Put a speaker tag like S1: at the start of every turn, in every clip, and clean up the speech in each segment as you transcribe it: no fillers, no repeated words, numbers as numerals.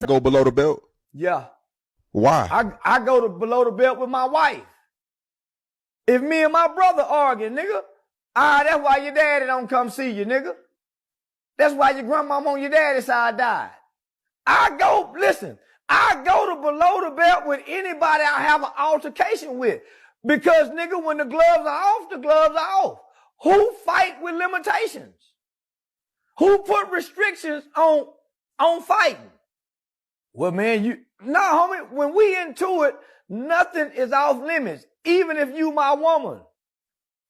S1: Go below the belt?
S2: Yeah.
S1: Why?
S2: I go to below the belt with my wife. If me and my brother arguing, nigga, that's why your daddy don't come see you, nigga. That's why your grandmama on your daddy's side died. I go to below the belt with anybody I have an altercation with. Because, nigga, when the gloves are off, the gloves are off. Who fight with limitations? Who put restrictions on fighting? Well, man, homie, when we into it, nothing is off limits. Even if you my woman.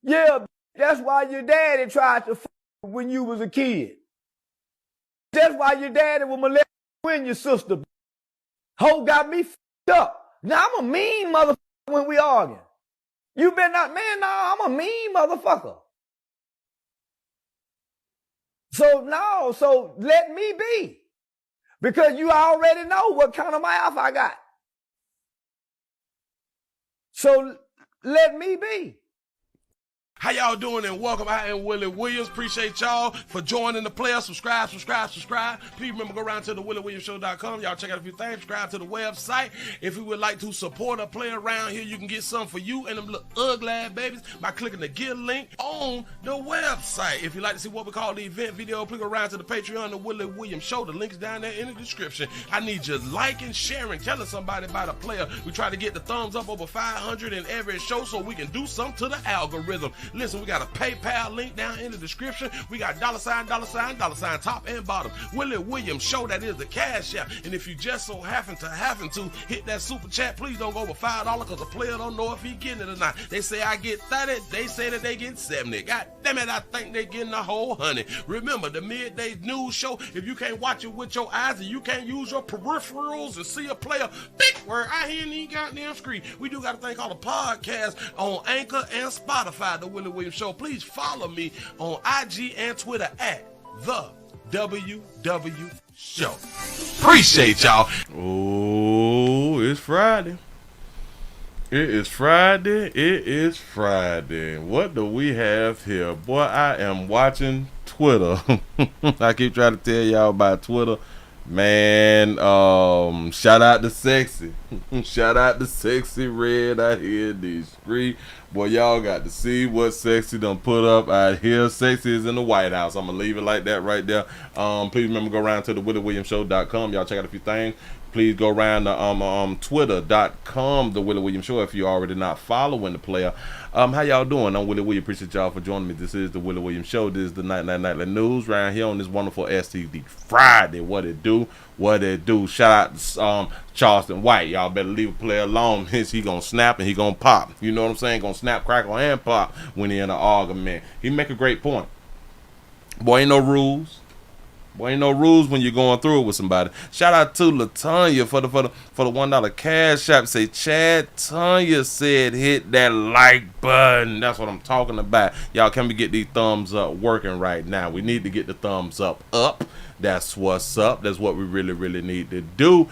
S2: Yeah, that's why your daddy tried to fuck when you was a kid. That's why your daddy will molest you and your sister. Ho got me fucked up. Now I'm a mean motherfucker when we arguing. You better not, man, I'm a mean motherfucker. So let me be. Because you already know what kind of mouth I got. So let me be.
S3: How y'all doing and welcome. I am Willie Williams. Appreciate y'all for joining the player. Subscribe. Please remember, go around to the WillieWilliamsShow.com. Y'all check out a few things. Subscribe to the website. If you would like to support a player around here, you can get something for you and them little ugly ass babies by clicking the Get link on the website. If you'd like to see what we call the event video, please go around to the Patreon, the Willie Williams Show. The link's down there in the description. I need you liking, sharing, telling somebody about a player. We try to get the thumbs up over 500 in every show so we can do something to the algorithm. Listen, we got a PayPal link down in the description. We got $, top and bottom. Willie Williams Show, that is the cash app. And if you just so happen to hit that super chat, please don't go over $5 because the player don't know if he getting it or not. They say I get 30, they say that they get 70. God damn it, I think they getting the whole 100. Remember, the midday news show, if you can't watch it with your eyes and you can't use your peripherals and see a player, big word, I hear any goddamn screen. We do got a thing called a podcast on Anchor and Spotify, the Willie Williams Show. Please follow me on IG and Twitter at the WW Show. Appreciate y'all.
S4: Oh, it's Friday. It is Friday. What do we have here? Boy, I am watching Twitter. I keep trying to tell y'all about Twitter. Man, shout out to Sexy. Shout out to Sexy Red out here in these streets. Boy, y'all got to see what Sexy done put up out here. Sexy is in the White House. I'm going to leave it like that right there. Please remember, go around to the WillieWilliamsShow.com. Y'all check out a few things. Please go around to Twitter.com, the Willie Williams Show, if you're already not following the player. How y'all doing? I'm Willie Williams. Appreciate y'all for joining me. This is the Willie Williams Show. This is the Nightly News right here on this wonderful STD Friday. What it do? Shout out to Charleston White. Y'all better leave a player alone. He gonna snap and he gonna pop. You know what I'm saying? Gonna snap, crackle, and pop when he in an argument. He make a great point. Boy, ain't no rules. Boy, ain't no rules when you're going through it with somebody. Shout out to LaTanya for the $1 cash app. Say Chad Tanya said hit that like button. That's what I'm talking about. Y'all, can we get these thumbs up working right now? We need to get the thumbs up. That's what's up. That's what we really need to do.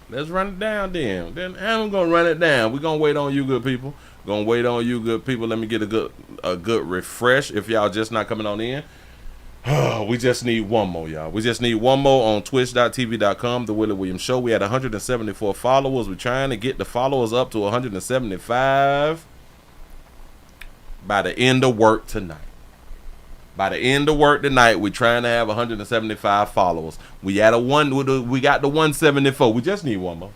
S4: Let's run it down then. Then I'm gonna run it down. We're gonna wait on you good people. Let me get a good refresh if y'all just not coming on in. We just need one more, y'all. We just need one more on twitch.tv.com, The Willie Williams Show. We had 174 followers. We're trying to get the followers up to 175 by the end of work tonight. We're trying to have 175 followers. We got the 174. We just need one more.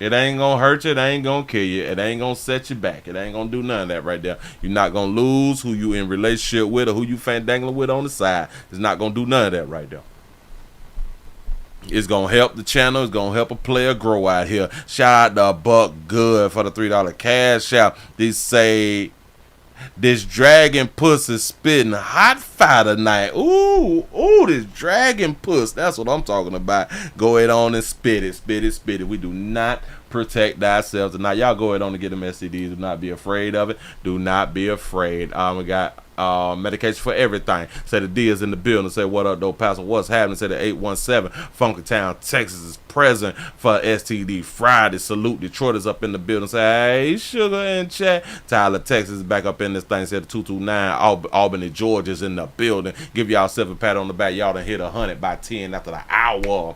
S4: It ain't gonna hurt you. It ain't gonna kill you. It ain't gonna set you back. It ain't gonna do none of that right there. You're not gonna lose who you in relationship with or who you fandangling with on the side. It's not gonna do none of that right there. It's gonna help the channel. It's gonna help a player grow out here. Shout out to Buck Good for the $3 cash out. They say this dragon puss is spitting hot fire tonight. Ooh, this dragon puss. That's what I'm talking about. Go ahead on and spit it. We do not protect ourselves tonight. Y'all go ahead on and get them STDs. Do not be afraid of it. Do not be afraid. We got medication for everything. Say the D is in the building. Say what up, though, Pastor? What's happening? Say the 817 Funky Town, Texas is present for STD Friday. Salute Detroit is up in the building. Say hey, Sugar in chat. Tyler, Texas is back up in this thing. Say the 229 Albany, Georgia is in the building. Give y'all a pat on the back. Y'all done hit 100 by 10 after the hour.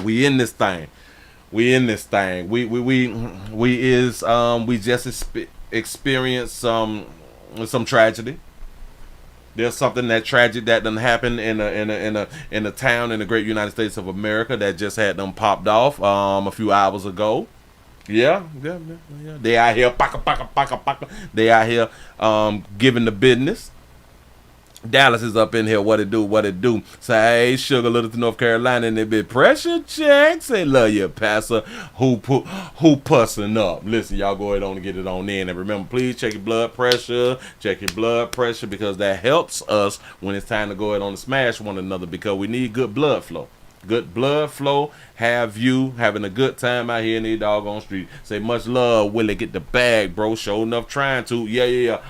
S4: We in this thing. We in this thing. We just experienced some tragedy. There's something that tragic that done happened in a town in the great United States of America that just had them popped off a few hours ago. Yeah. They out here paka. They out here giving the business. Dallas is up in here. What it do? Say, hey, Sugar, little to North Carolina, and they be pressure check. Say, love you, Pastor. Who pussing up? Listen, y'all go ahead on and get it on in. And remember, please check your blood pressure. Because that helps us when it's time to go ahead on and smash one another, because we need good blood flow. Good blood flow. Have you having a good time out here in the doggone street. Say, much love, Willie, get the bag, bro. Show enough trying to. Yeah.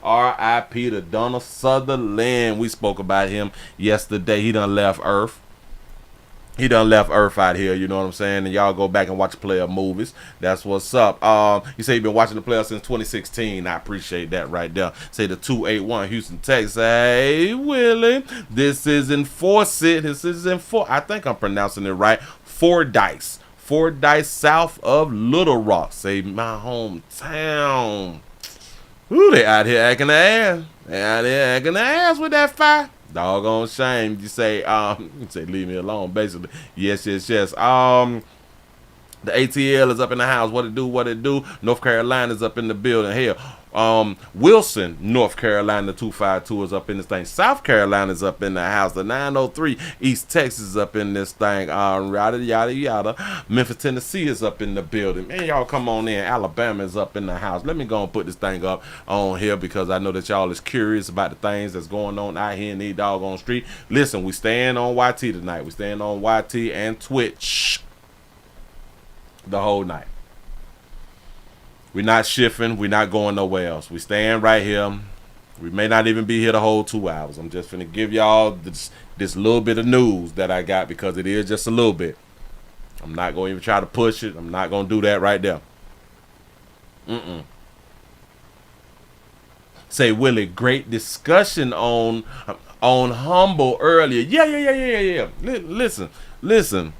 S4: R.I.P. to Donald Sutherland. We spoke about him yesterday. He done left Earth. Out here, you know what I'm saying? And y'all go back and watch player movies. That's what's up. You say you've been watching the player since 2016. I appreciate that right there. Say the 281 Houston, Texas. Hey, Willie. This is in I think I'm pronouncing it right. Fordyce, south of Little Rock. Say my hometown. Ooh, they out here acting the ass. With that fire. Doggone shame. You say leave me alone, basically. Yes. The ATL is up in the house. What it do? North Carolina is up in the building. Hell, Wilson, North Carolina, 252 is up in this thing. South Carolina is up in the house. The 903 East Texas is up in this thing. Yada. Memphis, Tennessee is up in the building. Man, y'all come on in. Alabama is up in the house. Let me go and put this thing up on here, because I know that y'all is curious about the things that's going on out here in the doggone street. Listen, we staying on YT tonight. We staying on YT and Twitch the whole night. We're not shifting. We're not going nowhere else. We staying right here. We may not even be here the whole 2 hours. I'm just finna give y'all this little bit of news that I got, because it is just a little bit. I'm not going to even try to push it. I'm not going to do that right there. Say, Willie, great discussion on Humble earlier. Yeah. Listen.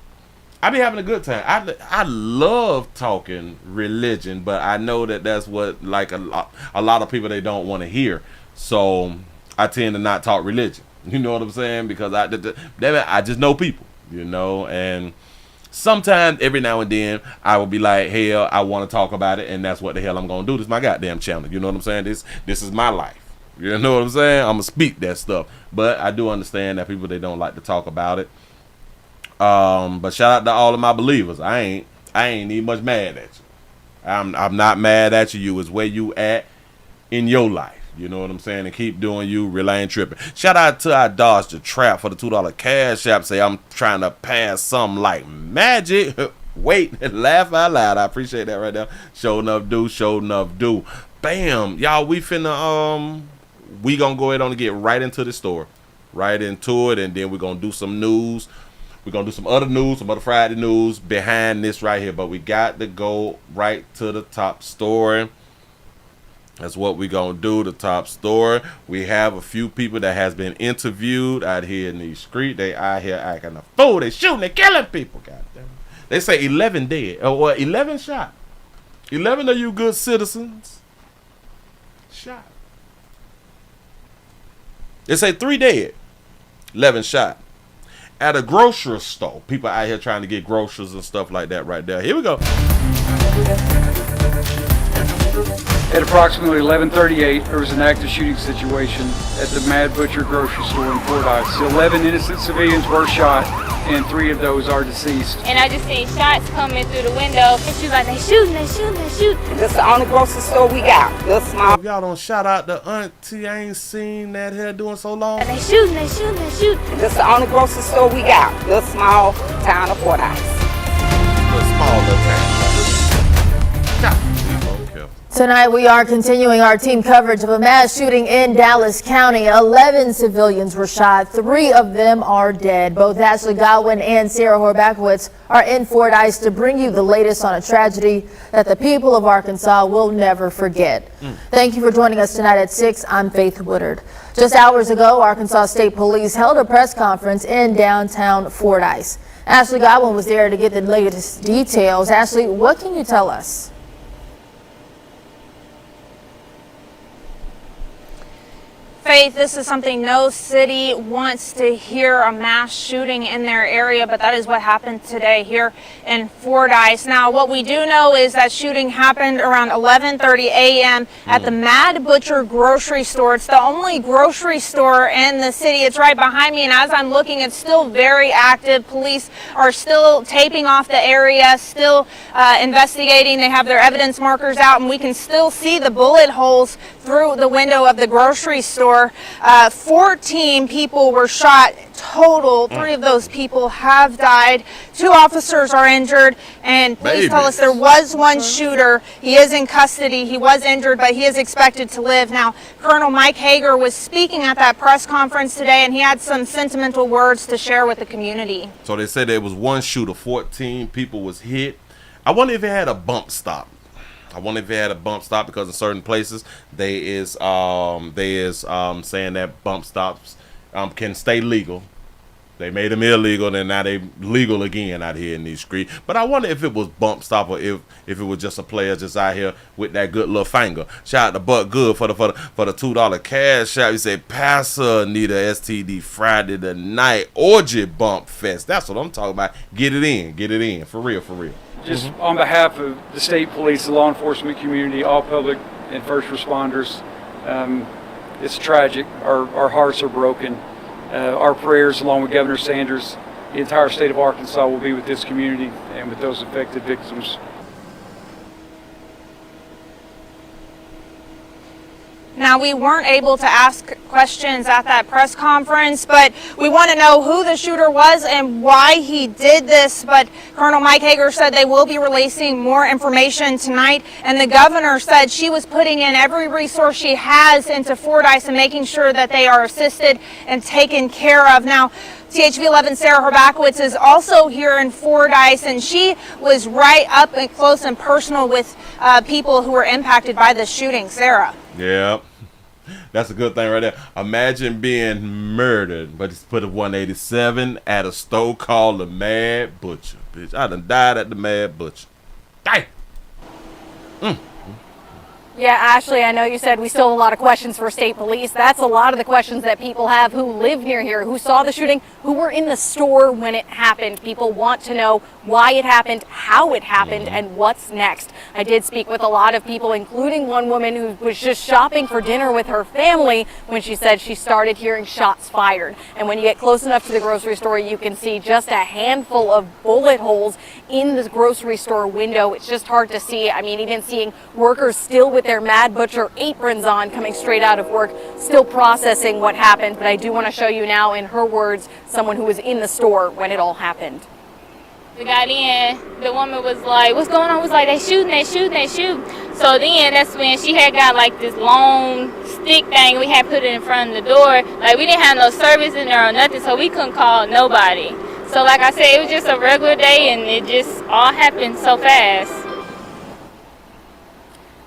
S4: I be having a good time. I love talking religion, but I know that that's what, like, a lot of people, they don't want to hear. So I tend to not talk religion. You know what I'm saying? Because I just know people, you know. And sometimes, every now and then, I will be like, hell, I want to talk about it, and that's what the hell I'm gonna do. This is my goddamn channel. You know what I'm saying? This is my life. You know what I'm saying? I'm gonna speak that stuff. But I do understand that people, they don't like to talk about it. But shout out to all of my believers. I ain't even much mad at you. I'm not mad at you. You is where you at in your life. You know what I'm saying? And keep doing you. Really ain't tripping. Shout out to I Dodged the Trap for the $2 cash app. Say I'm trying to pass something like magic. Wait, laugh out loud. I appreciate that right there. Show enough do. Bam. Y'all, we finna we gonna go ahead on and get right into the story. Right into it, and then we're gonna do some news. We're going to do some other news, some other Friday news behind this right here. But we got to go right to the top story. That's what we're going to do, the top story. We have a few people that has been interviewed out here in the street. They out here acting a fool. They shooting, they killing people. God damn it. They say 11 dead. Or 11 shot. 11 of you good citizens shot. They say 3 dead. 11 shot. At a grocery store. People out here trying to get groceries and stuff like that right there. Here we go.
S5: At approximately 11:38, there was an active shooting situation at the Mad Butcher grocery store in Fordyce. 11 innocent civilians were shot, and 3 of those are deceased.
S6: And I just seen shots coming through the window. And she was like, they shooting.
S7: This is the only grocery store we got. This small.
S4: If y'all don't shout out the auntie, I ain't seen that here doing so long.
S6: And they shooting.
S7: This is the only grocery store we got. This small town of Fordyce.
S4: The small little town.
S8: Tonight, we are continuing our team coverage of a mass shooting in Dallas County. 11 civilians were shot. 3 of them are dead. Both Ashley Godwin and Sarah Horbakowitz are in Fordyce to bring you the latest on a tragedy that the people of Arkansas will never forget. Thank you for joining us tonight at 6. I'm Faith Woodard. Just hours ago, Arkansas State Police held a press conference in downtown Fordyce. Ashley Godwin was there to get the latest details. Ashley, what can you tell us?
S6: Faith, this is something no city wants to hear, a mass shooting in their area, but that is what happened today here in Fordyce. Now, what we do know is that shooting happened around 11:30 a.m. at the Mad Butcher grocery store. It's the only grocery store in the city. It's right behind me, and as I'm looking, it's still very active. Police are still taping off the area, still investigating. They have their evidence markers out, and we can still see the bullet holes through the window of the grocery store. 14 people were shot total. 3 of those people have died. 2 officers are injured, and police tell us there was one shooter. He is in custody. He was injured, but he is expected to live. Now, Colonel Mike Hager was speaking at that press conference today, and he had some sentimental words to share with the community.
S4: So they said there was one shooter, 14 people was hit. I wonder if it had a bump stop. Because in certain places they is saying that bump stops can stay legal. They made them illegal, and now they legal again out here in these streets. But I wonder if it was bump stop or if it was just a player just out here with that good little finger. Shout out to Buck Good for the $2 cash out. He said, Pastor need a STD Friday the night orgy bump fest. That's what I'm talking about. Get it in, for real.
S5: Just on behalf of the state police, the law enforcement community, all public and first responders, it's tragic. Our hearts are broken. Our prayers, along with Governor Sanders, the entire state of Arkansas, will be with this community and with those affected victims.
S6: Now, we weren't able to ask questions at that press conference, but we want to know who the shooter was and why he did this. But Colonel Mike Hager said they will be releasing more information tonight, and the governor said she was putting in every resource she has into Fordyce and making sure that they are assisted and taken care of. Now, THV 11 Sarah Horbakowitz is also here in Fordyce, and she was right up and close and personal with people who were impacted by this shooting. Sarah.
S4: Yeah, that's a good thing right there. Imagine being murdered, but it's put a 187 at a store called the Mad Butcher. Bitch, I done died at the Mad Butcher. Dang.
S9: Yeah, Ashley, I know you said we still have a lot of questions for state police. That's a lot of the questions that people have who live near here, who saw the shooting, who were in the store when it happened. People want to know why it happened, how it happened, and what's next. I did speak with a lot of people, including one woman who was just shopping for dinner with her family when she said she started hearing shots fired. And when you get close enough to the grocery store, you can see just a handful of bullet holes in the grocery store window. It's just hard to see. I mean, even seeing workers still with their Mad Butcher aprons on, coming straight out of work, still processing what happened. But I do want to show you now, in her words, someone who was in the store when it all happened.
S6: We got in, the woman was like, what's going on? Was like, they shooting. So then that's when she had got like this long stick thing. We had put it in front of the door. Like, we didn't have no service in there or nothing, so we couldn't call nobody. So like I said, it was just a regular day, and it just all happened so fast.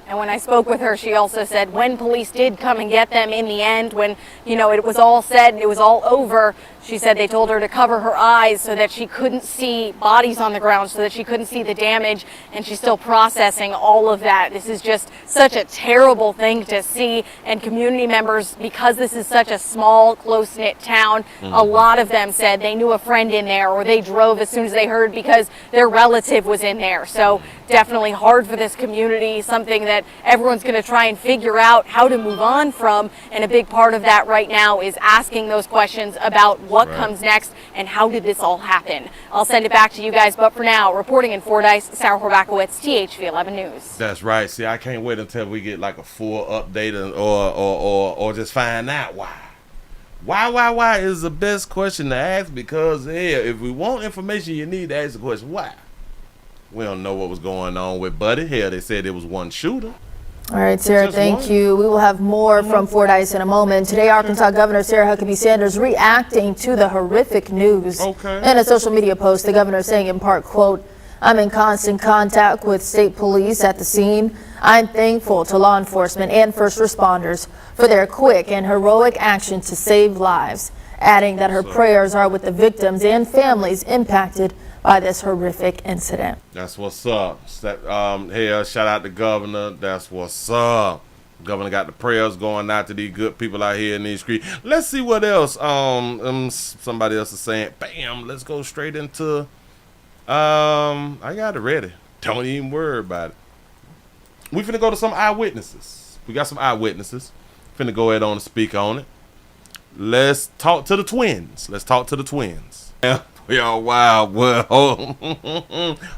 S9: And when I spoke with her, she also said when police did come and get them in the end, when, you know, it was all said, it was all over, she said they told her to cover her eyes so that she couldn't see bodies on the ground, so that she couldn't see the damage, and she's still processing all of that. This is just such a terrible thing to see, and community members, because this is such a small, close-knit town, a lot of them said they knew a friend in there, or they drove as soon as they heard because their relative was in there. So definitely hard for this community, something that everyone's going to try and figure out how to move on from, and a big part of that right now is asking those questions about what comes next and how did this all happen. I'll send it back to you guys, but for now, reporting in Fordyce, Sarah Horbakowitz, THV 11 News.
S4: That's right. See, I can't wait until we get like a full update or just find out why. Why is the best question to ask, because if we want information, you need to ask the question why. We don't know what was going on with Buddy. Hell, they said it was one shooter.
S8: All right, Sarah, thank you. We will have more from Fordyce in a moment. Today, Arkansas Governor Sarah Huckabee Sanders reacting to the horrific news. In a social media post, the governor saying in part, quote, "I'm in constant contact with state police at the scene. I'm thankful to law enforcement and first responders for their quick and heroic action to save lives," adding that her prayers are with the victims and families impacted by this horrific incident.
S4: That's what's up. Hey, shout out to Governor. That's what's up. Governor got the prayers going out to these good people out here in these streets. Let's see what else somebody else is saying. Bam, let's go straight into I got it ready. Don't even worry about it. We finna go to some eyewitnesses. We got some eyewitnesses. Finna go ahead on and speak on it. Let's talk to the twins. We all wild. Well,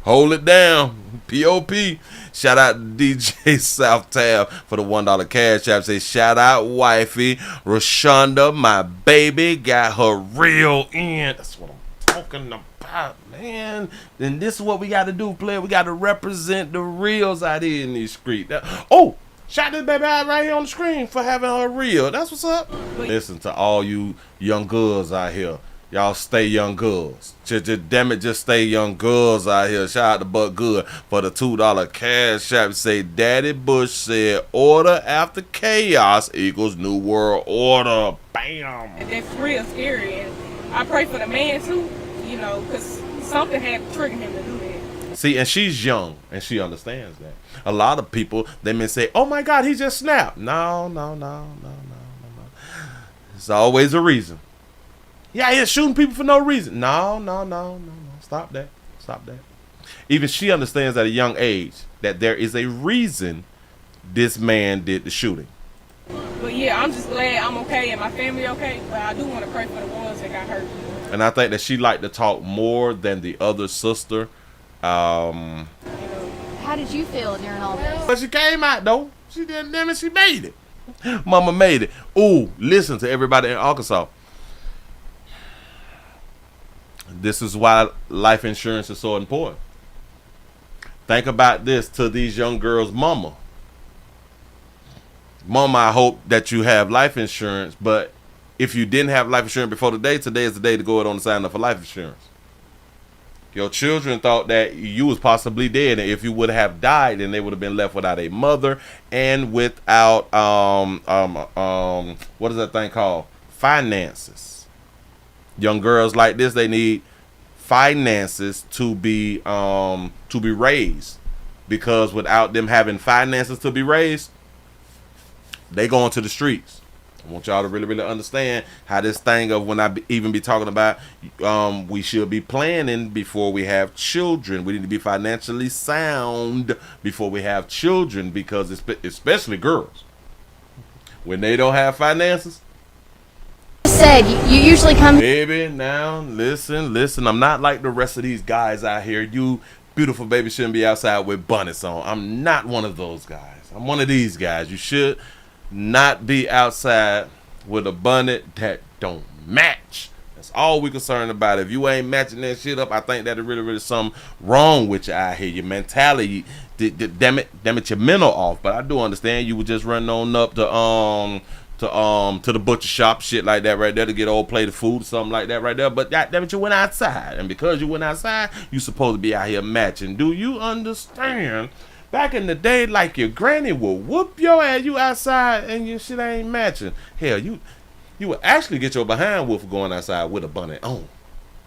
S4: hold it down. P.O.P. Shout out to DJ South Tab for the $1 cash app. Say, shout out wifey. Rashonda, my baby, got her reel in. That's what I'm talking about, man. Then this is what we got to do, player. We got to represent the reels out here in these streets. Oh, shout this baby out right here on the screen for having her reel. That's what's up. Listen to all you young girls out here. Y'all stay young girls. Damn it, just stay young girls out here. Shout out to Buck Good for the $2 cash app. Say, Daddy Bush said, order after chaos equals new world order. Bam.
S10: That's real scary. And I pray for the man too, you know, because something had to trigger him to do that.
S4: See, and she's young, and she understands that. A lot of people, they may say, oh my God, he just snapped. No. There's always a reason. Yeah, he's shooting people for no reason. No. Stop that. Even she understands at a young age that there is a reason this man did the shooting.
S10: But yeah, I'm just glad I'm okay and my family okay. But I do want to pray for the ones that got hurt.
S4: And I think that she liked to talk more than the other sister.
S9: How did you feel during all this?
S4: But she came out though. She didn't. Damn it, she made it. Mama made it. Ooh, listen to everybody in Arkansas. This is why life insurance is so important. Think about this to these young girls' mama. Mama, I hope that you have life insurance, but if you didn't have life insurance before today is the day to go ahead on and sign up for life insurance. Your children thought that you was possibly dead, and if you would have died, then they would have been left without a mother and without what is that thing called? Finances. Young girls like this, they need finances to be raised, because without them having finances to be raised, they go into the streets. I want y'all to really understand how this thing of when even be talking about we should be planning before we have children. We need to be financially sound before we have children, because especially girls, when they don't have finances.
S9: Said you usually come.
S4: Baby, now listen. I'm not like the rest of these guys out here. You beautiful baby shouldn't be outside with bonnets on. I'm not one of those guys. I'm one of these guys. You should not be outside with a bonnet that don't match. That's all we concerned about. If you ain't matching that shit up, I think that really something wrong with you out here. Your mentality, damn it, your mental off. But I do understand you were just running on up to the butcher shop, shit like that right there, to get old plate of food or something like that right there. But damn it, you went outside, and because you went outside, you supposed to be out here matching. Do you understand? Back in the day, like, your granny would whoop your ass, you outside and your shit ain't matching. Hell, you would actually get your behind whooped for going outside with a bonnet on.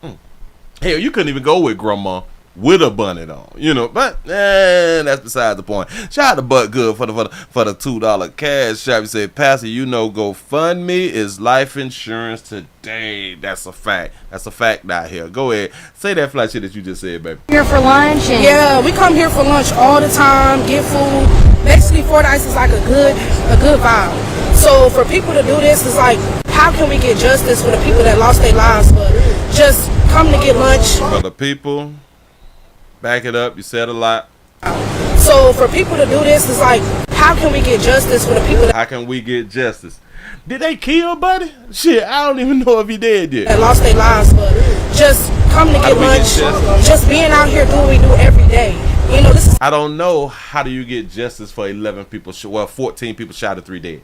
S4: Hell, you couldn't even go with grandma with a bonnet on, you know. But that's beside the point. Shout out to Butt Good for the $2 cash shop. You say, Pastor, you know GoFundMe is life insurance today. That's a fact. That's a fact out here. Go ahead, say that fly shit that you just said, baby.
S9: Here for lunch?
S10: Yeah, we come here for lunch all the time, get food. Basically, Fordyce is like a good vibe. So for people to do this, it's like, how can we get justice for the people that lost their lives? But just come to get lunch.
S4: For the people. Back it up. You said a lot.
S10: So for people to do this, it's like, how can we get justice for the people
S4: How can we get justice? Did they kill Buddy? Shit, I don't even know if he did yet.
S10: that lost their lives? But just come to get lunch. Just being out here doing what we do every day. You know, this is.
S4: I don't know how do you get justice for 11 people, 14 people shot and 3 dead.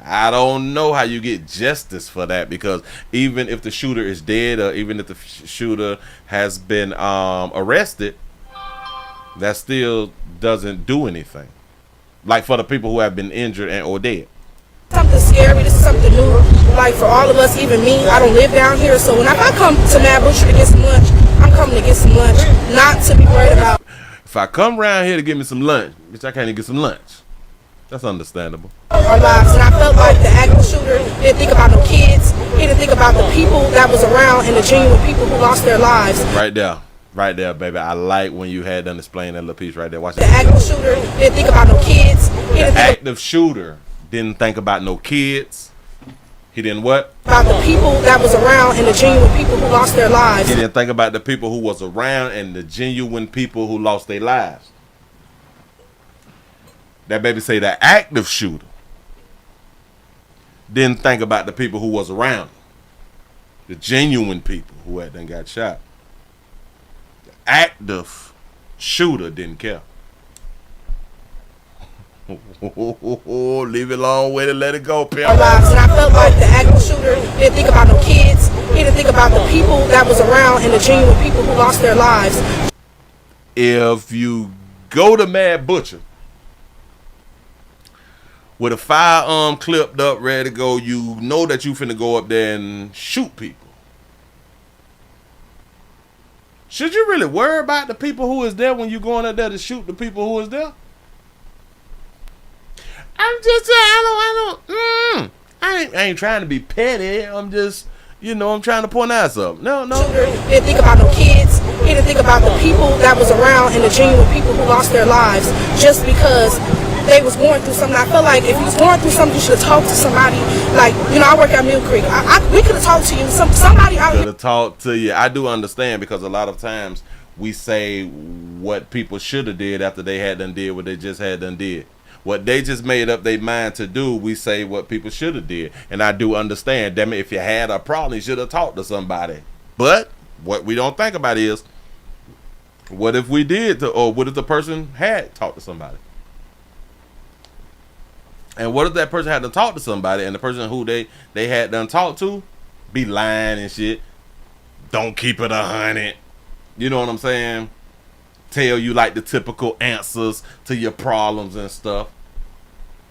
S4: I don't know how you get justice for that, because even if the shooter is dead, or even if the shooter has been arrested, that still doesn't do anything. Like for the people who have been injured and or dead.
S10: Something scary. This is something new. Like for all of us, even me. I don't live down here, so when I come to Mad Butcher to get some lunch, I'm coming to get some lunch, not to be worried about.
S4: If I come around here to get me some lunch, bitch, I can't even get some lunch. That's understandable.
S10: Our lives, and I felt like the active shooter didn't think about no kids. He didn't think about the people that was around and the genuine people who lost their lives.
S4: Right there, baby. I like when you had done explaining that little piece right there. Watch
S10: the active shooter didn't think about no kids.
S4: The active shooter didn't think about no kids. He didn't what?
S10: About the people that was around and the genuine people who lost their lives.
S4: He didn't think about the people who was around and the genuine people who lost their lives. That baby say the active shooter didn't think about the people who was around him. The genuine people who had done got shot. The active shooter didn't care. Leave it alone with it, let it go, pimp.
S10: Our lives, and I felt like the active shooter didn't think about no kids. He didn't think about the people that was around and the genuine people who lost their lives.
S4: If you go to Mad Butcher with a firearm clipped up, ready to go, you know that you finna go up there and shoot people. Should you really worry about the people who is there when you going up there to shoot the people who is there? I'm just saying, I ain't trying to be petty. I'm just, I'm trying to point out something. No.
S10: Shooter didn't think about no kids. He didn't think about the people that was around and the genuine people who lost their lives just because they was going through something. I felt like if you was going through something, you should have talked to somebody. Like, I work at Mill Creek. We could have talked to you. Somebody out here
S4: could have talked to you. I do understand, because a lot of times we say what people should have did after they had done did what they just had done did. What they just made up their mind to do, we say what people should have did. And I do understand. Damn it, if you had a problem, you should have talked to somebody. But what we don't think about is, what if we did, or what if the person had talked to somebody? And what if that person had to talk to somebody, and the person who they had done talked to be lying and shit? Don't keep it 100. You know what I'm saying? Tell you like the typical answers to your problems and stuff.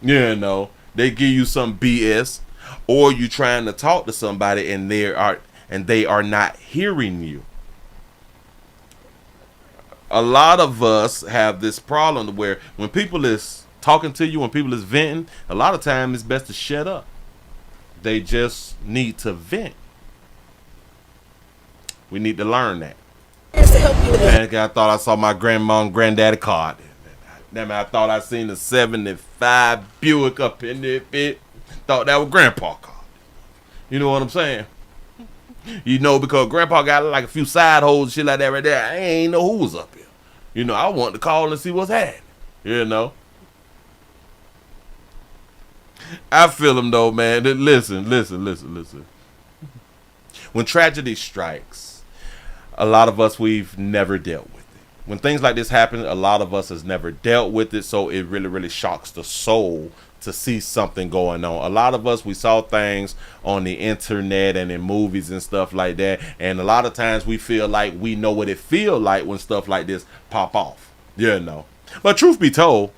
S4: They give you some BS, or you trying to talk to somebody and they are not hearing you. A lot of us have this problem where when people is talking to you, when people is venting, a lot of times it's best to shut up. They just need to vent. We need to learn that.
S10: to help you with it.
S4: I thought I saw my grandma and granddaddy car. Then I thought I seen the 75 Buick up in there. Thought that was grandpa car. You know what I'm saying? Because grandpa got like a few side holes and shit like that right there. I ain't know who was up here. I wanted to call and see what's happening. I feel him though, man. Listen. When tragedy strikes, a lot of us, we've never dealt with it. When things like this happen, a lot of us has never dealt with it, so it really, really shocks the soul to see something going on. A lot of us, we saw things on the internet and in movies and stuff like that, and a lot of times we feel like we know what it feels like when stuff like this pop off. But truth be told,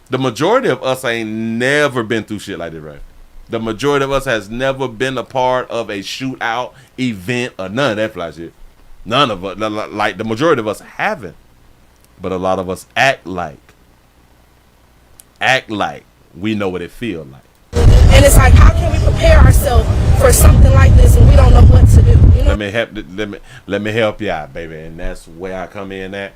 S4: the majority of us ain't never been through shit like this, right? The majority of us has never been a part of a shootout event or none of that fly shit. None of us, like the majority of us haven't. But a lot of us act like we know what it feels like.
S10: And it's like, how can we prepare ourselves for something like this when we don't know what to do?
S4: Let me help you out, baby. And that's where I come in at.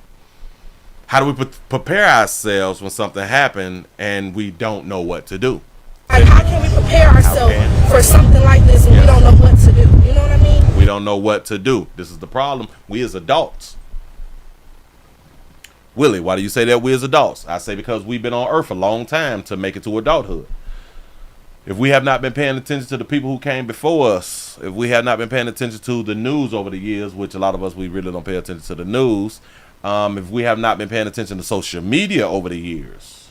S4: How do we prepare ourselves when something happens and we don't know what to do?
S10: Like, how can we prepare ourselves for something like this when we don't know what to do? You know what I mean?
S4: We don't know what to do. This is the problem. We as adults. Willie, why do you say that we as adults? I say because we've been on earth a long time to make it to adulthood. If we have not been paying attention to the people who came before us, if we have not been paying attention to the news over the years, which a lot of us, we really don't pay attention to the news, if we have not been paying attention to social media over the years,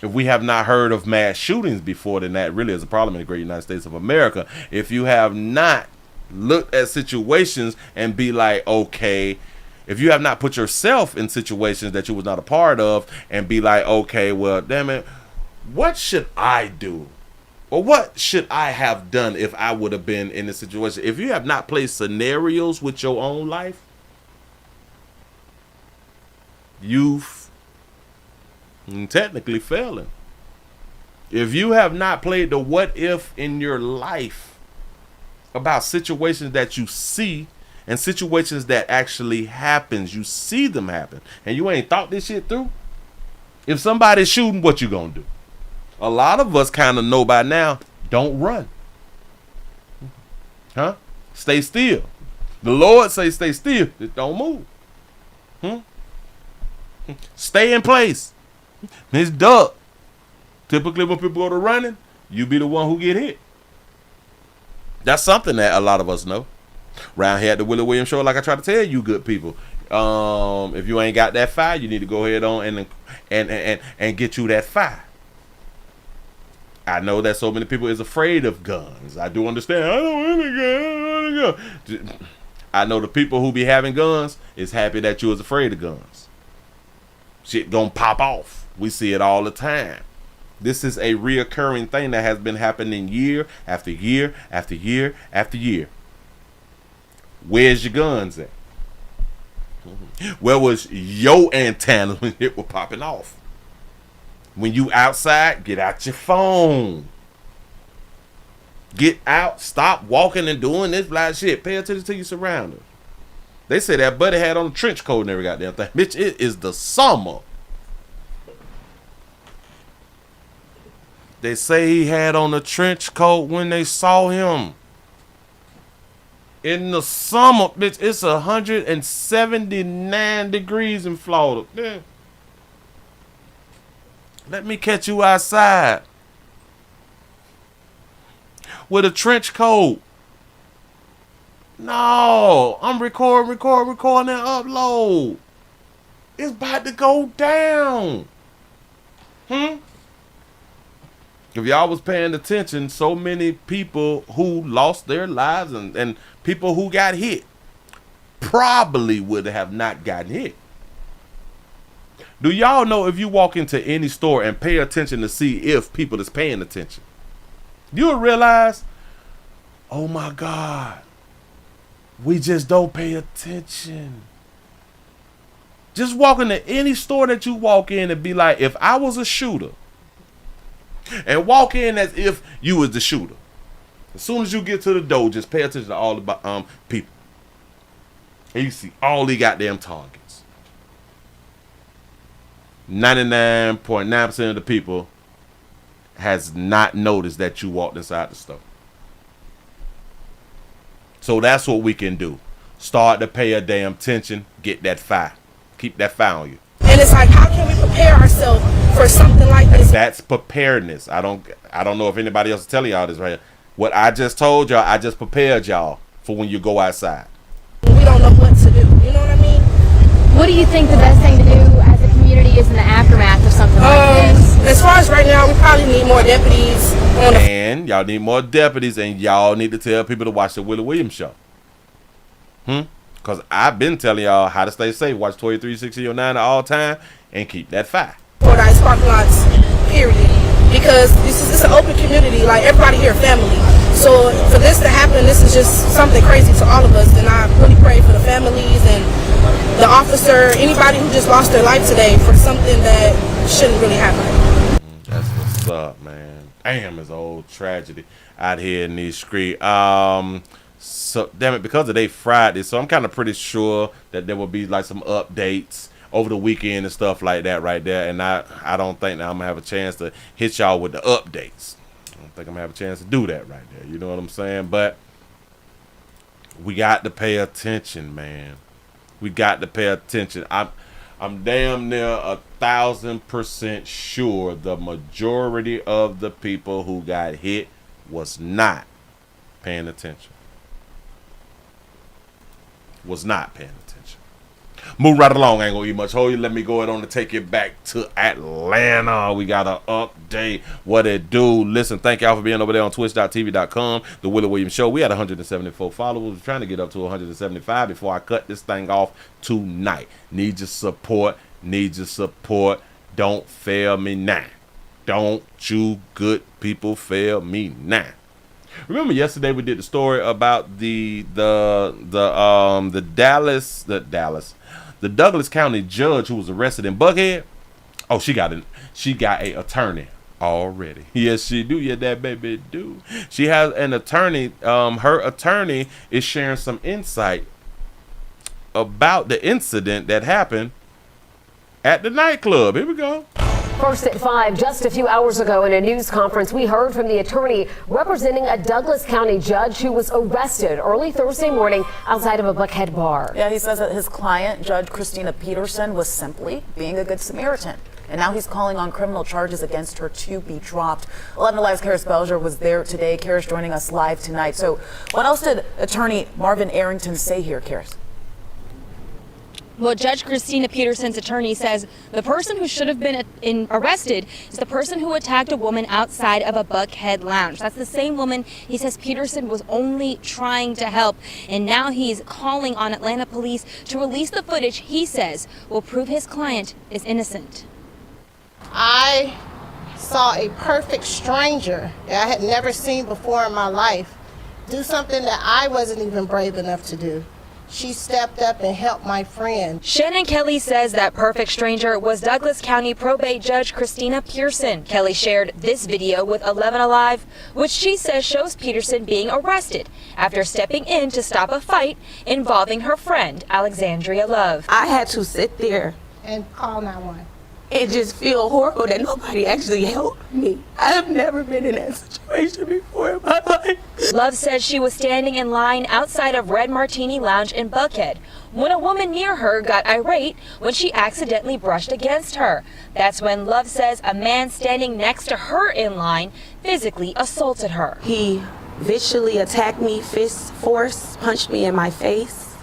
S4: if we have not heard of mass shootings before, then that really is a problem in the great United States of America. If you have not looked at situations and be like, okay, if you have not put yourself in situations that you was not a part of and be like, okay, well, damn it, what should I do? Or what should I have done if I would have been in this situation? If you have not played scenarios with your own life, you've technically failing. If you have not played the what if in your life about situations that you see and situations that actually happens, you see them happen, and you ain't thought this shit through. If somebody's shooting, what you gonna do? A lot of us kind of know by now, don't run. Huh? Stay still. The Lord say stay still. Just don't move. Stay in place. Miss duck. Typically when people go to running, you be the one who get hit. That's something that a lot of us know. Around here at the Willie Williams Show, like I try to tell you good people, if you ain't got that fire, you need to go ahead on and get you that fire. I know that so many people is afraid of guns. I do understand. I don't want a gun. I don't want a gun. I know the people who be having guns is happy that you was afraid of guns. Shit gonna pop off. We see it all the time. This is a reoccurring thing that has been happening year after year after year after year. Where's your guns at? Where was your antenna when it was popping off? When you outside, get out your phone. Get out. Stop walking and doing this like shit. Pay attention to your surroundings. They say that buddy had on a trench coat and every goddamn thing. Bitch, it is the summer. They say he had on a trench coat when they saw him. In the summer, bitch, it's 179 degrees in Florida. Yeah. Let me catch you outside with a trench coat. No, I'm recording and upload. It's about to go down. If y'all was paying attention, so many people who lost their lives and people who got hit probably would have not gotten hit. Do y'all know if you walk into any store and pay attention to see if people is paying attention, you'll realize, oh my God, we just don't pay attention. Just walk into any store that you walk in and be like, if I was a shooter, and walk in as if you was the shooter. As soon as you get to the door, just pay attention to all the people. And you see all the goddamn targets. 99.9% of the people has not noticed that you walked inside the store. So that's what we can do. Start to pay a damn attention. Get that fire. Keep that fire on you.
S10: And it's like, how can we prepare ourselves for something like this?
S4: That's preparedness. I don't know if anybody else is telling y'all this right here. What I just told y'all, I just prepared y'all for when you go outside.
S10: We don't know what to do. You know what I mean?
S8: What do you think the best thing to do as a community is in the aftermath of something like this?
S10: As far as right now, we probably need more deputies.
S4: And y'all need more deputies, and y'all need to tell people to watch the Willie Williams Show. Because I've been telling y'all how to stay safe. Watch 236009 at all time and keep that fire.
S10: Fordyce parking lots, period. Because this is an open community. Like, everybody here family. So for this to happen, this is just something crazy to all of us. And I really pray for the families and the officer, anybody who just lost their life today for something that shouldn't really happen.
S4: That's what's up, man. Damn, it's an old tragedy out here in these streets. So damn it, because today Friday, so I'm kind of pretty sure that there will be like some updates over the weekend and stuff like that right there. And I don't think that I'm gonna have a chance to hit y'all with the updates. I don't think I'm gonna have a chance to do that right there. You know what I'm saying? But we got to pay attention, man. We got to pay attention. I'm damn near 1,000% sure the majority of the people who got hit was not paying attention. Was not paying attention. Move right along. I ain't gonna eat much. Hold you. Let me go ahead on to take it back to Atlanta. We got an update. What it do? Listen, thank y'all for being over there on twitch.tv.com. The Willie Williams Show. We had 174 followers. We're trying to get up to 175 before I cut this thing off tonight. Need your support. Need your support. Don't fail me now. Don't you good people fail me now. Remember yesterday we did the story about the Douglas County judge who was arrested in Buckhead. Oh, she got a attorney already. Yes, she do. Yeah, that baby do. She has an attorney. Her attorney is sharing some insight about the incident that happened at the nightclub. Here we go.
S11: First at 5, just a few hours ago in a news conference, we heard from the attorney representing a Douglas County judge who was arrested early Thursday morning outside of a Buckhead bar.
S12: Yeah, he says that his client, Judge Christina Peterson, was simply being a good Samaritan. And now he's calling on criminal charges against her to be dropped. 11 Alive's Karis Belger was there today. Karis joining us live tonight. So what else did attorney Marvin Arrington say here, Karis?
S13: Well, Judge Christina Peterson's attorney says the person who should have been arrested is the person who attacked a woman outside of a Buckhead lounge. That's the same woman he says Peterson was only trying to help. And now he's calling on Atlanta police to release the footage he says will prove his client is innocent.
S14: I saw a perfect stranger that I had never seen before in my life do something that I wasn't even brave enough to do. She stepped up and helped my friend.
S13: Shannon Kelly says that perfect stranger was Douglas County Probate Judge Christina Pearson. Kelly shared this video with 11 Alive, which she says shows Peterson being arrested after stepping in to stop a fight involving her friend, Alexandria Love.
S15: I had to sit there
S14: and call 911.
S15: It just feel horrible that nobody actually helped me. I've never been in that situation before in my life.
S13: Love says she was standing in line outside of Red Martini Lounge in Buckhead when a woman near her got irate when she accidentally brushed against her. That's when Love says a man standing next to her in line physically assaulted her.
S15: He viciously attacked me, fist force, punched me in my face,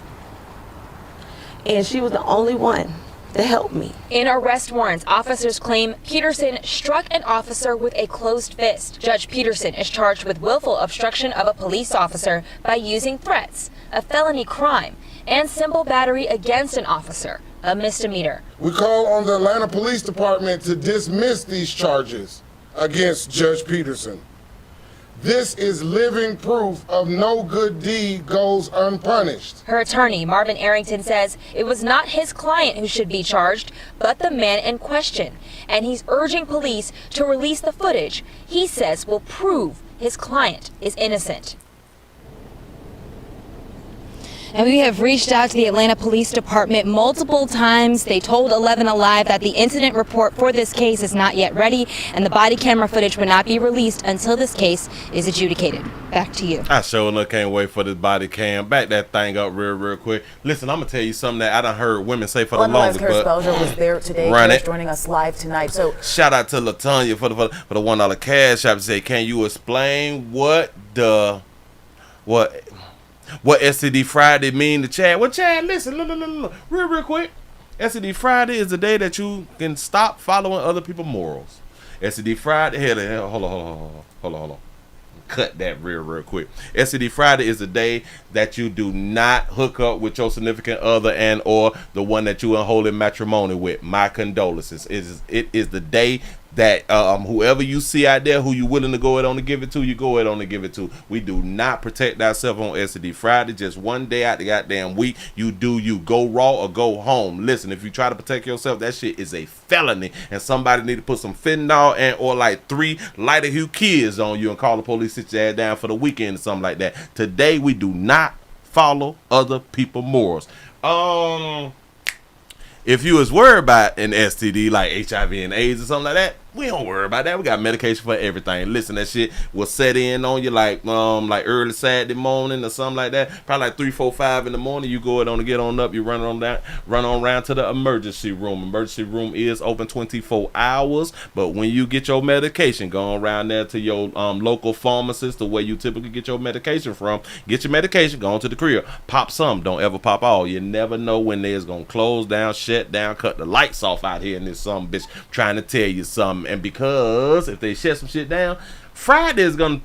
S15: and she was the only one to help me.
S13: In arrest warrants, officers claim Peterson struck an officer with a closed fist. Judge Peterson is charged with willful obstruction of a police officer by using threats, a felony crime, and simple battery against an officer, a misdemeanor.
S16: We call on the Atlanta Police Department to dismiss these charges against Judge Peterson. This is living proof of no good deed goes unpunished.
S13: Her attorney, Marvin Arrington, says it was not his client who should be charged, but the man in question. And he's urging police to release the footage he says will prove his client is innocent. And we have reached out to the Atlanta Police Department multiple times. They told 11 Alive that the incident report for this case is not yet ready, and the body camera footage will not be released until this case is adjudicated. Back to you.
S4: I sure enough can't wait for this body cam. Back that thing up real quick. Listen, I'm going to tell you something that I done heard women say for the longest.
S12: Karis Belger was there today. Karis joining us live tonight. So
S4: shout out to LaTanya for the $1 cash app. Say, can you explain what STD Friday mean to Chad? Well, Chad, listen, look, real quick. STD Friday is the day that you can stop following other people's morals. STD Friday, hold on. Cut that real quick. STD Friday is the day that you do not hook up with your significant other and or the one that you unholy matrimony with. My condolences. It is the day that whoever you see out there who you willing to go ahead on to give it to, you go ahead on to give it to. We do not protect ourselves on STD Friday. Just one day out the goddamn week. You do you. Go raw or go home. Listen, if you try to protect yourself, that shit is a felony. And somebody need to put some fentanyl and or like 3 lighter hue kids on you and call the police, sit your ass down for the weekend or something like that. Today we do not follow other people's morals. If you was worried about an STD like HIV and AIDS or something like that, We don't worry about that. We got medication for everything. Listen, that shit will set in on you like early Saturday morning or something like that. Probably like 3, 4, 5 in the morning. You go on to get on up. You run on around to the emergency room. Emergency room is open 24 hours. But when you get your medication, go around there to your local pharmacist, the way you typically get your medication from. Get your medication. Go on to the crib. Pop some. Don't ever pop all. You never know when they's gonna close down, shut down, cut the lights off out here in this some bitch trying to tell you something. And because if they shut some shit down, Friday is gonna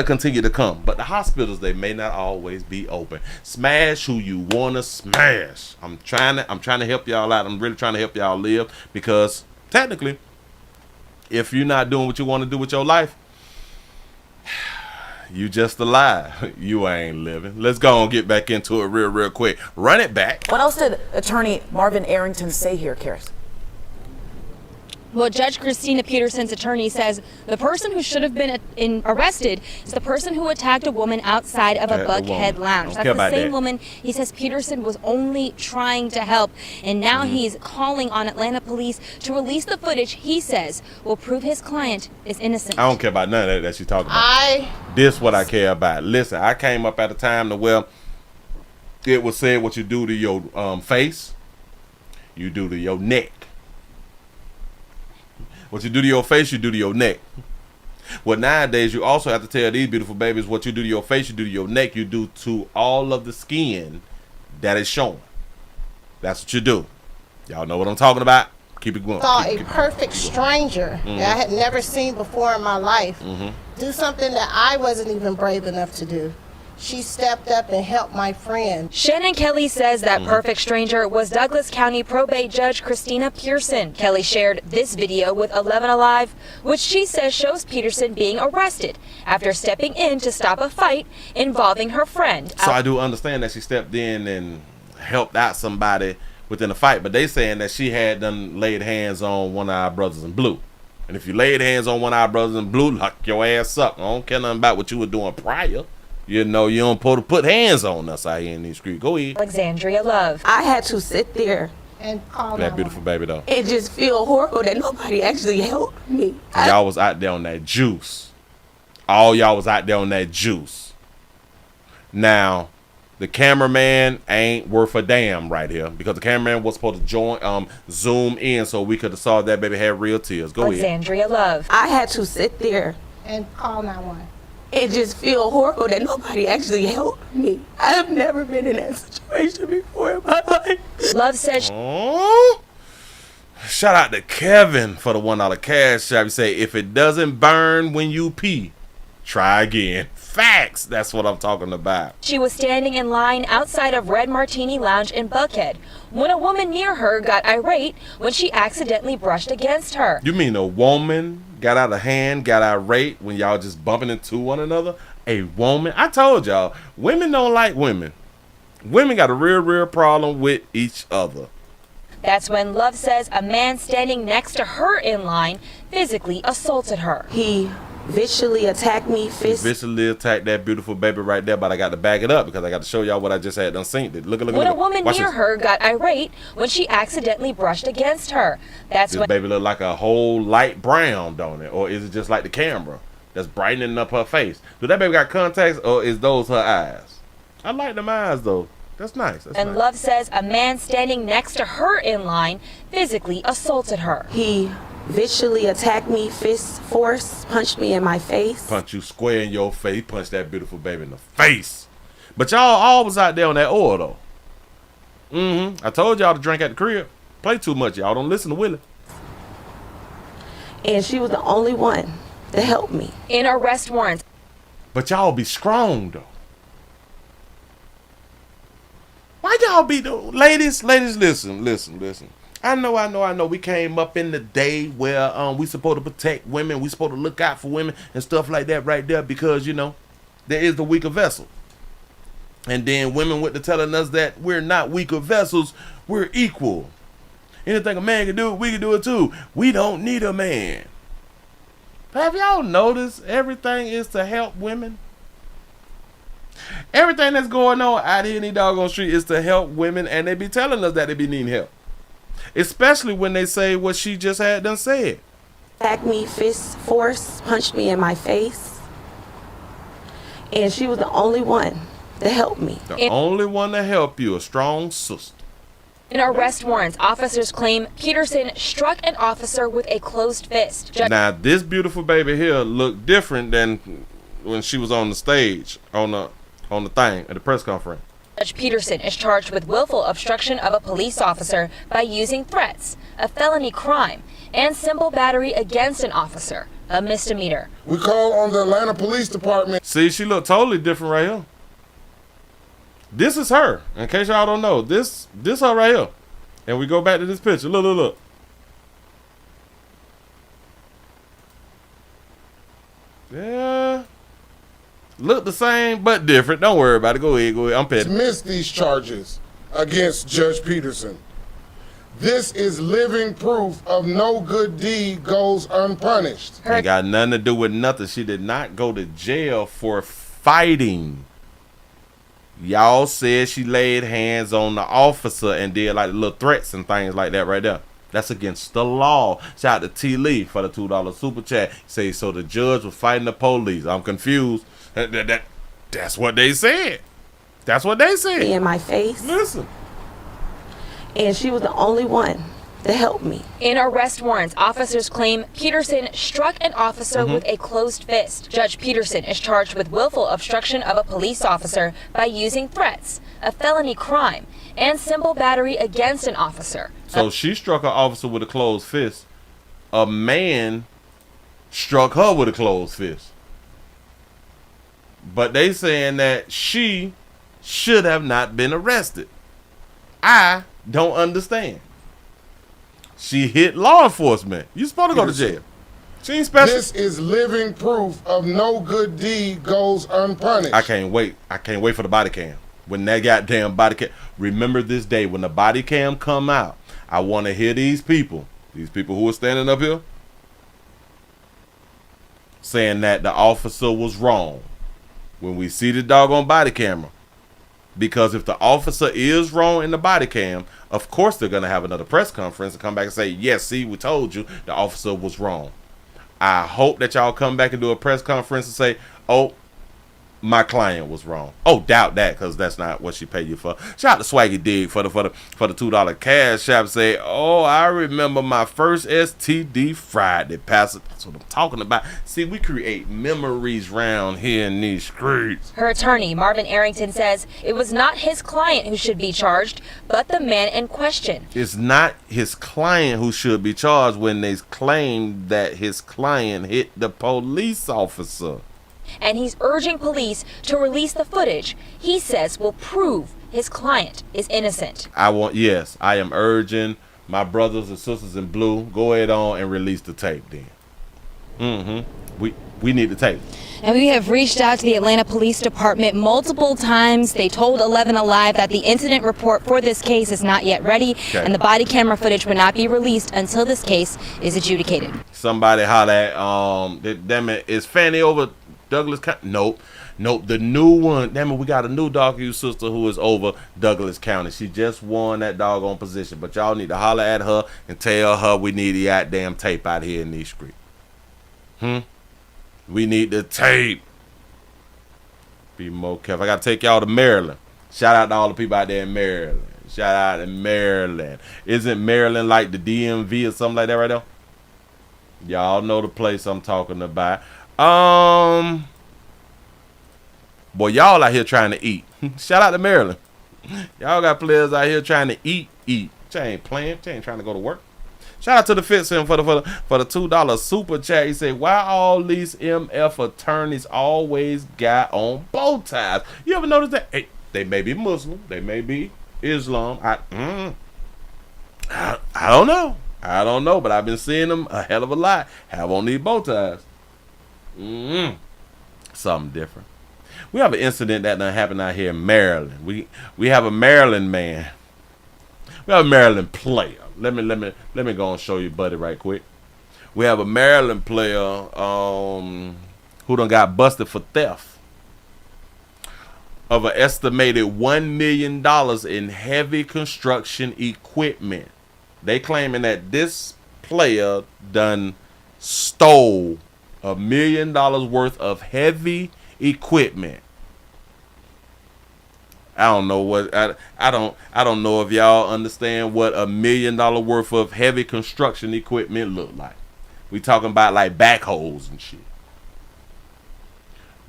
S4: continue to come. But the hospitals, they may not always be open. Smash who you wanna smash. I'm trying to help y'all out. I'm really trying to help y'all live, because technically, if you're not doing what you want to do with your life, you just alive. You ain't living. Let's go and get back into it real quick. Run it back.
S12: What else did Attorney Marvin Arrington say here, Karis?
S13: Well, Judge Christina Peterson's attorney says the person who should have been arrested is the person who attacked a woman outside of a Buckhead lounge. That's the same woman he says Peterson was only trying to help. And now he's calling on Atlanta police to release the footage he says will prove his client is innocent.
S4: I don't care about none of that she's talking about. This what I care about. Listen, I came up at a time to where it was said what you do to your face, you do to your neck. What you do to your face, you do to your neck. Well, nowadays, you also have to tell these beautiful babies what you do to your face, you do to your neck, you do to all of the skin that is showing. That's what you do. Y'all know what I'm talking about? Keep it going.
S14: Saw a perfect stranger that I had never seen before in my life do something that I wasn't even brave enough to do. She stepped up and helped my friend.
S13: Shannon Kelly says that perfect stranger was Douglas County Probate Judge Christina Pearson. Kelly shared this video with 11 Alive, which she says shows Peterson being arrested after stepping in to stop a fight involving her friend.
S4: So I do understand that she stepped in and helped out somebody within a fight, but they saying that she had done laid hands on one of our brothers in blue. And if you laid hands on one of our brothers in blue, lock your ass up. I don't care nothing about what you were doing prior. You know, you don't supposed to put hands on us out here in these streets. Go ahead.
S13: Alexandria Love.
S15: I had to sit there
S14: and call
S4: that beautiful baby though.
S15: It just feel horrible that nobody actually helped me.
S4: Y'all was out there on that juice. All y'all was out there on that juice. Now, the cameraman ain't worth a damn right here, because the cameraman was supposed to zoom in so we could have saw that baby had real tears. Go ahead.
S13: Alexandria Love.
S15: I had to sit there
S14: and call 911.
S15: It just feel horrible that nobody actually helped me. I've never been in that situation before in my life.
S13: Love says.
S4: Shout out to Kevin for the $1 cash app. You say, if it doesn't burn when you pee, try again. Facts. That's what I'm talking about.
S13: She was standing in line outside of Red Martini Lounge in Buckhead when a woman near her got irate when she accidentally brushed against her.
S4: You mean a woman got out of hand, got irate when y'all just bumping into one another? A woman? I told y'all, women don't like women. Women got a real problem with each other.
S13: That's when Love says a man standing next to her in line physically assaulted her.
S15: He viciously attacked me.
S4: Viciously attacked that beautiful baby right there, but I got to back it up because I got to show y'all what I just had done seen. Look.
S13: When a woman near her got irate when she accidentally brushed against her. That's
S4: this
S13: when
S4: baby look like a whole light brown, don't it? Or is it just like the camera that's brightening up her face? Do that baby got contacts, or is those her eyes? I like them eyes though. That's nice.
S13: And Love says a man standing next to her in line physically assaulted her.
S15: He viciously attacked me, fist force, punched me in my face.
S4: Punch you square in your face, punch that beautiful baby in the face. But y'all all was out there on that oil though. I told y'all to drink at the crib. Play too much, y'all don't listen to Willie.
S15: And she was the only one to help me.
S13: In arrest warrants.
S4: But y'all be strong though. Why y'all be the ladies, listen. I know. We came up in the day where we supposed to protect women, we supposed to look out for women and stuff like that right there, because you know there is the weaker vessel. And then women went to telling us that we're not weaker vessels, we're equal. Anything a man can do, we can do it too. We don't need a man. But have y'all noticed everything is to help women? Everything that's going on out here in the doggone street is to help women, and they be telling us that they be needing help. Especially when they say what she just had done said.
S15: attacked me, fist force, punched me in my face. And she was the only one to help me.
S4: The only one to help you, a strong sister.
S13: In arrest warrants, officers claim Peterson struck an officer with a closed fist.
S4: Now, this beautiful baby here looked different than when she was on the stage, on the thing, at the press conference.
S13: Judge Peterson is charged with willful obstruction of a police officer by using threats, a felony crime, and simple battery against an officer, a misdemeanor.
S16: We call on the Atlanta Police Department.
S4: See, she looked totally different right here. This is her. In case y'all don't know, this her right here. And we go back to this picture. Look. Yeah. Look the same, but different. Don't worry about it. Go ahead. I'm petty.
S16: Dismiss these charges against Judge Peterson. This is living proof of no good deed goes unpunished.
S4: Ain't got nothing to do with nothing. She did not go to jail for fighting. Y'all said she laid hands on the officer and did like little threats and things like that right there. That's against the law. Shout out to T. Lee for the $2 super chat. Say, so the judge was fighting the police. I'm confused. That's what they said. That's what they said.
S15: In my face.
S4: Listen.
S15: And she was the only one to help me.
S13: In arrest warrants, officers claim Peterson struck an officer with a closed fist. Judge Peterson is charged with willful obstruction of a police officer by using threats, a felony crime, and simple battery against an officer.
S4: So she struck an officer with a closed fist. A man struck her with a closed fist. But they saying that she should have not been arrested. I don't understand. She hit law enforcement. You supposed to go to jail. She ain't special.
S16: This is living proof of no good deed goes unpunished.
S4: I can't wait. I can't wait for the body cam. When that goddamn body cam. Remember this day when the body cam come out. I want to hear these people who are standing up here, saying that the officer was wrong. When we see the doggone body camera. Because if the officer is wrong in the body cam, of course they're going to have another press conference and come back and say, yes, see, we told you the officer was wrong. I hope that y'all come back and do a press conference and say, oh, my client was wrong. Oh, doubt that, because that's not what she paid you for. Shout out to Swaggy Dig for the $2 cash app. Say, oh, I remember my first STD Friday, Pastor. That's what I'm talking about. See, we create memories round here in these streets.
S13: Her attorney, Marvin Arrington, says it was not his client who should be charged, but the man in question.
S4: It's not his client who should be charged when they claim that his client hit the police officer.
S13: And he's urging police to release the footage he says will prove his client is innocent.
S4: I am urging my brothers and sisters in blue, go ahead on and release the tape then. We need the tape.
S13: And we have reached out to the Atlanta Police Department multiple times. They told 11 Alive that the incident report for this case is not yet ready, and the body camera footage will not be released until this case is adjudicated.
S4: Somebody holler at, damn it, is Fanny over Douglas County? Nope. The new one. Damn it, we got a new docu sister who is over Douglas County. She just won that doggone position. But y'all need to holler at her and tell her we need the goddamn tape out here in these streets. We need the tape. Be more careful. I got to take y'all to Maryland. Shout out to all the people out there in Maryland. Shout out to Maryland. Isn't Maryland like the DMV or something like that right now? Y'all know the place I'm talking about. Boy, y'all out here trying to eat. Shout out to Maryland. Y'all got players out here trying to eat. She ain't playing. She ain't trying to go to work. Shout out to the Fitz for the $2 super chat. He said, why all these MF attorneys always got on bow ties? You ever notice that? Hey, they may be Muslim. They may be Islam. I don't know. I don't know, but I've been seeing them a hell of a lot have on these bow ties. Something different. We have an incident that done happened out here in Maryland. We have a Maryland man. We have a Maryland player. Let me go and show you, buddy, right quick. We have a Maryland player who done got busted for theft of an estimated $1 million in heavy construction equipment. They claiming that this player done stole $1 million worth of heavy equipment. I don't know what I don't know if y'all understand what $1 million worth of heavy construction equipment look like. We talking about like backhoes and shit.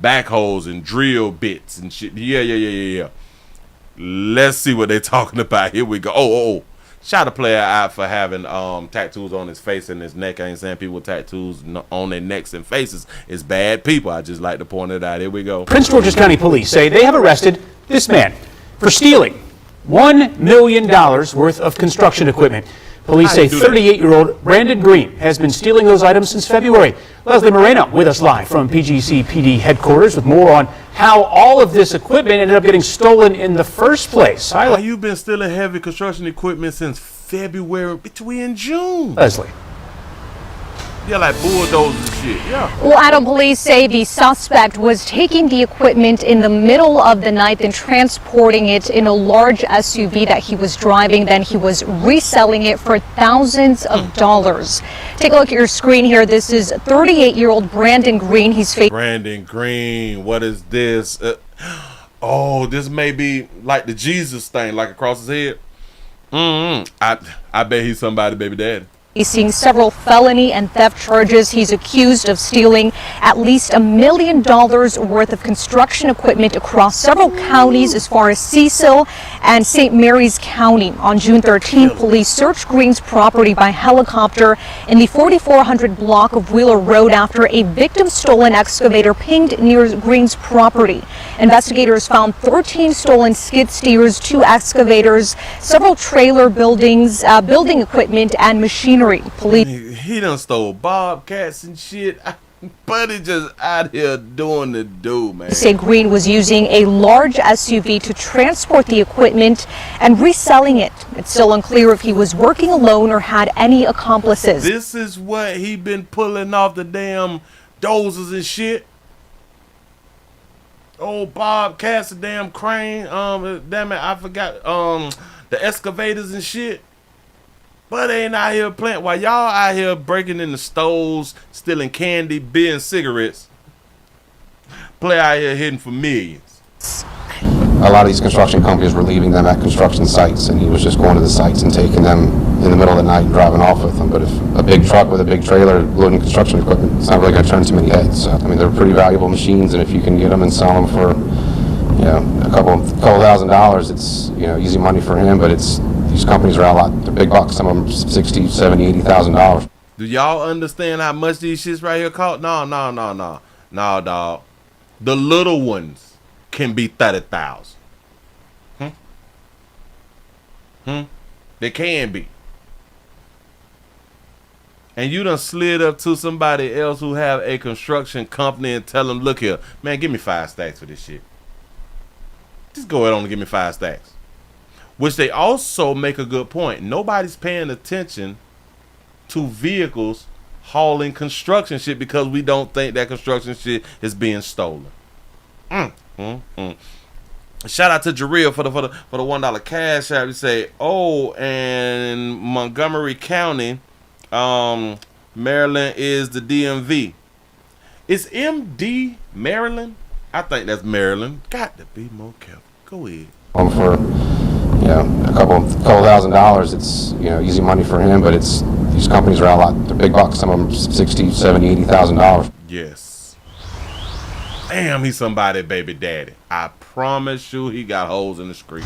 S4: Backhoes and drill bits and shit. Yeah. Let's see what they talking about. Here we go. Oh. Shout a player out for having tattoos on his face and his neck. I ain't saying people with tattoos on their necks and faces is bad people. I just like to point it out. Here we go.
S17: Prince George's County Police say they have arrested this man for stealing $1 million worth of construction equipment. Police say 38-year-old Brandon Green has been stealing those items since February. Leslie Moreno with us live from PGC PD headquarters with more on how all of this equipment ended up getting stolen in the first place.
S4: You've been stealing heavy construction equipment since February, between June.
S17: Leslie.
S4: Yeah, like bulldozers and shit. Yeah.
S18: Well, Adam, police say the suspect was taking the equipment in the middle of the night, then transporting it in a large SUV that he was driving. Then he was reselling it for thousands of dollars. Take a look at your screen here. This is 38-year-old Brandon Green. He's facing.
S4: Brandon Green, what is this? This may be like the Jesus thing, like across his head. I bet he's somebody, baby daddy.
S18: Facing several felony and theft charges. He's accused of stealing at least $1 million worth of construction equipment across several counties as far as Cecil and St. Mary's County. On June 13th, police searched Green's property by helicopter in the 4400 block of Wheeler Road after a victim-stolen excavator pinged near Green's property. Investigators found 13 stolen skid steers, 2 excavators, several trailer buildings, building equipment, and machinery.
S4: He done stole bobcats and shit. Buddy just out here doing the do, man.
S18: Say Green was using a large SUV to transport the equipment and reselling it. It's still unclear if he was working alone or had any accomplices.
S4: This is what he been pulling off the damn dozers and shit. Old bobcats, the damn crane. Damn it, I forgot. The excavators and shit. But they ain't out here playing. While y'all out here breaking in the stores, stealing candy, beer, and cigarettes, play out here hitting for millions.
S19: A lot of these construction companies were leaving them at construction sites, and he was just going to the sites and taking them in the middle of the night and driving off with them. But if a big truck with a big trailer loading construction equipment, it's not really going to turn too many heads. So, I mean, they're pretty valuable machines, and if you can get them and sell them for, a couple $1,000, it's, easy money for him, but these companies are a lot. They're big bucks. Some of them $60,000, $70,000, $80,000.
S4: Do y'all understand how much these shits right here cost? No, dog. The little ones can be 30,000. They can be. And you done slid up to somebody else who have a construction company and tell them, look here, man, give me 5 stacks for this shit. Just go ahead on and give me 5 stacks. Which they also make a good point. Nobody's paying attention to vehicles hauling construction shit because we don't think that construction shit is being stolen. Shout out to Jarrell for the $1 cash app. You say, and Montgomery County, Maryland is the DMV. Is MD Maryland? I think that's Maryland. Got to be more careful. Go ahead.
S19: For a couple $1,000, it's easy money for him, but these companies are a lot. They're big bucks. Some of them $60,000, $70,000, $80,000.
S4: Yes. Damn, he's somebody, baby daddy. I promise you, he got holes in the street.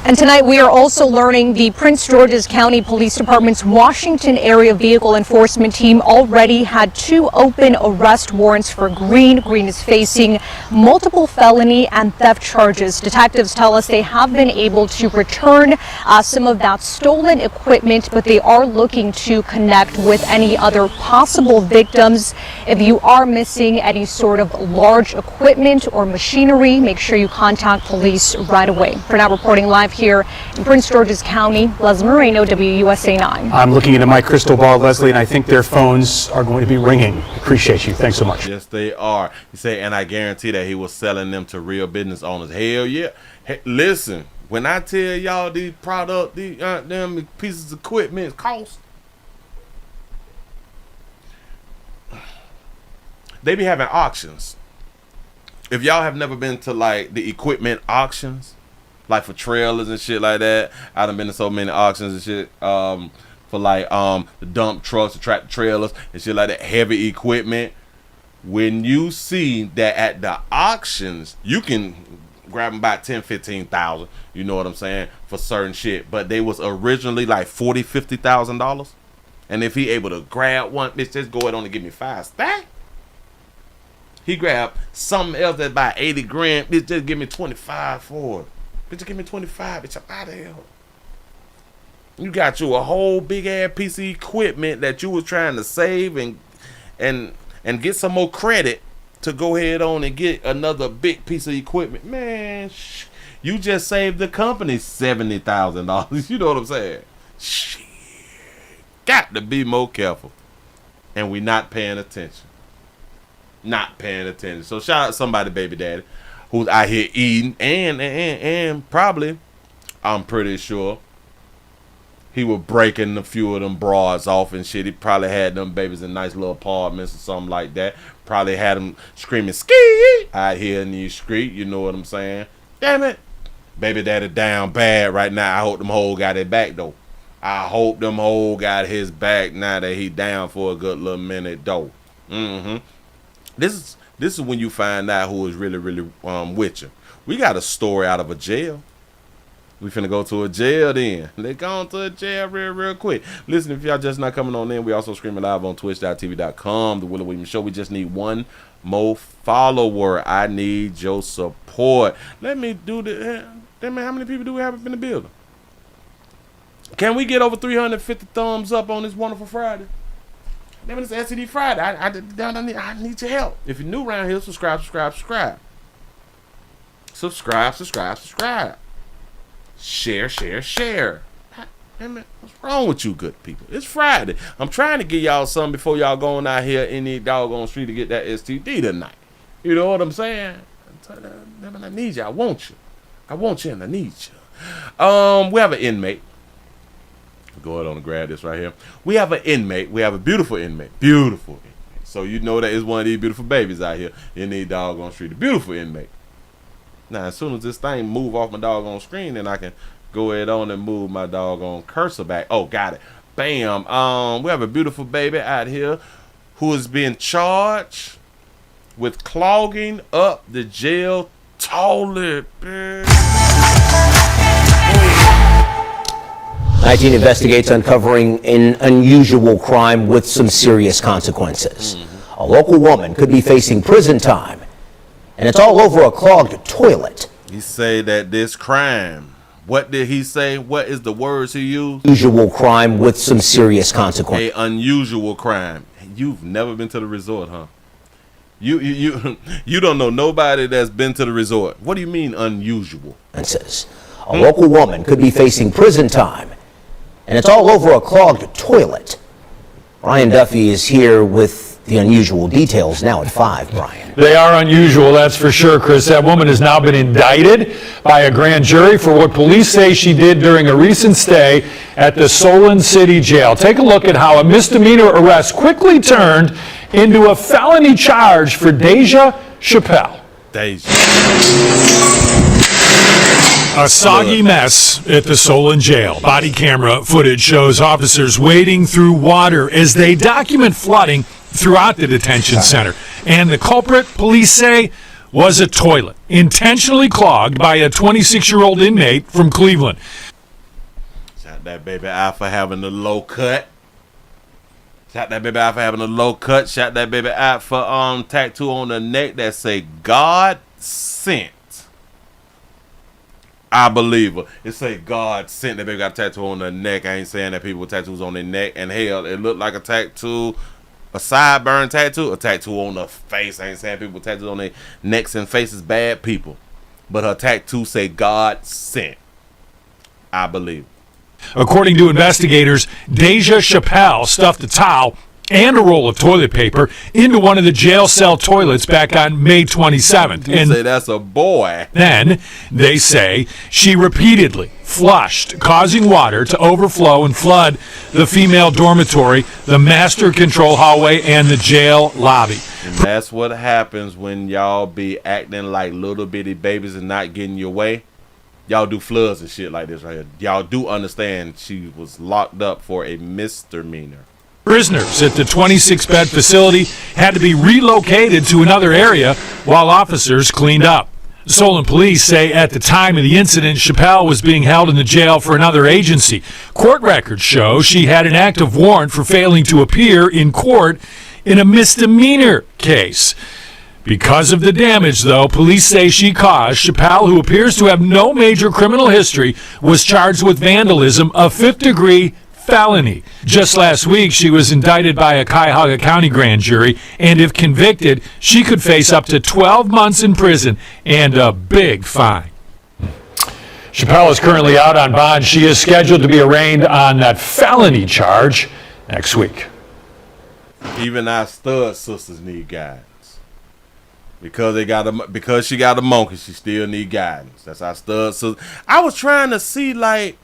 S18: And tonight we are also learning the Prince George's County Police Department's Washington Area Vehicle Enforcement Team already had 2 open arrest warrants for Green. Green is facing multiple felony and theft charges. Detectives tell us they have been able to return some of that stolen equipment, but they are looking to connect with any other possible victims. If you are missing any sort of large equipment or machinery, make sure you contact police right away. For now, reporting live here in Prince George's County, Leslie Moreno, WUSA 9.
S17: I'm looking into my crystal ball, Leslie, and I think their phones are going to be ringing. Appreciate you. Thanks so much.
S4: Yes, they are. You say, and I guarantee that he was selling them to real business owners. Hell yeah. Hey, listen, when I tell y'all these products, these them pieces of equipment cost, they be having auctions. If y'all have never been to like the equipment auctions, like for trailers and shit like that, I done been to so many auctions and shit. For like the dump trucks, the tractor trailers and shit like that, heavy equipment. When you see that at the auctions, you can grab them about 10, 15,000. You know what I'm saying, for certain shit. But they was originally like $40,000, $50,000. And if he able to grab one, bitch, just go ahead on and give me 5 stacks. He grabbed something else that's about 80 grand. Bitch, just give me 25 for it. Bitch, just give me 25. Bitch, I'm out of here. You got you a whole big ass piece of equipment that you was trying to save and get some more credit to go ahead on and get another big piece of equipment. Man, you just saved the company $70,000. You know what I'm saying? Shit. Got to be more careful. And we not paying attention. Not paying attention. So shout out somebody, baby daddy, who's out here eating and probably, I'm pretty sure, he was breaking a few of them broads off and shit. He probably had them babies in nice little apartments or something like that. Probably had them screaming ski out here in the street. You know what I'm saying? Damn it. Baby daddy down bad right now. I hope them hoes got it back though. I hope them hoes got his back now that he down for a good little minute though. This is when you find out who is really with you. We got a story out of a jail. We finna go to a jail then. They gone to a jail real quick. Listen, if y'all just not coming on in, we also streaming live on twitch.tv.com, The Willie Williams Show. We just need one more follower. I need your support. Let me do the. Damn man, how many people do we have up in the building? Can we get over 350 thumbs up on this wonderful Friday? Damn it, it's SCD Friday. I need your help. If you're new around here, subscribe. Subscribe. Share. Man, what's wrong with you good people? It's Friday. I'm trying to get y'all something before y'all going out here in the doggone street to get that STD tonight. You know what I'm saying? I need you. I want you and I need you. We have an inmate. Go ahead on and grab this right here. We have an inmate. We have a beautiful inmate. So you know that is one of these beautiful babies out here in the doggone street. A beautiful inmate. Now, as soon as this thing move off my doggone screen, then I can go ahead on and move my doggone cursor back. Oh, got it. Bam. We have a beautiful baby out here who is being charged with clogging up the jail toilet.
S20: 19 investigates uncovering an unusual crime with some serious consequences. A local woman could be facing prison time, and it's all over a clogged toilet.
S4: He say that this crime, what did he say? What is the words he used?
S20: Unusual crime with some serious consequences.
S4: A unusual crime. You've never been to the resort, huh? You don't know nobody that's been to the resort. What do you mean unusual?
S20: A local woman could be facing prison time, and it's all over a clogged toilet. Brian Duffy is here with the unusual details now at 5, Brian.
S21: They are unusual, that's for sure, Chris. That woman has now been indicted by a grand jury for what police say she did during a recent stay at the Solon City Jail. Take a look at how a misdemeanor arrest quickly turned into a felony charge for Deja Chappelle. A soggy mess at the Solon jail. Body camera footage shows officers wading through water as they document flooding throughout the detention center. And the culprit, police say, was a toilet, intentionally clogged by a 26-year-old inmate from Cleveland.
S4: Shout that baby out for having a low cut. Shout that baby out for having a low cut. Shout that baby out for tattoo on the neck that say God sent. I believe her. It say God sent. That baby got a tattoo on the neck. I ain't saying that people with tattoos on their neck. And hell, it looked like a tattoo, a sideburn tattoo, a tattoo on the face. I ain't saying people with tattoos on their necks and faces bad people. But her tattoo say God sent. I believe.
S21: According to investigators, Deja Chappelle stuffed a towel and a roll of toilet paper into one of the jail cell toilets back on May 27th.
S4: You say that's a boy.
S21: Then, they say, she repeatedly flushed, causing water to overflow and flood the female dormitory, the master control hallway, and the jail lobby.
S4: And that's what happens when y'all be acting like little bitty babies and not getting your way. Y'all do floods and shit like this right here. Y'all do understand she was locked up for a misdemeanor.
S21: Prisoners at the 26-bed facility had to be relocated to another area while officers cleaned up. Solon police say at the time of the incident, Chappelle was being held in the jail for another agency. Court records show she had an active warrant for failing to appear in court in a misdemeanor case. Because of the damage, though, police say she caused, Chappelle, who appears to have no major criminal history, was charged with vandalism, a fifth-degree felony. Just last week, she was indicted by a Cuyahoga County grand jury, and if convicted, she could face up to 12 months in prison and a big fine. Chappelle is currently out on bond. She is scheduled to be arraigned on that felony charge next week.
S4: Even our stud sisters need guidance. Because she got a monkey, she still need guidance. That's our stud sister. I was trying to see like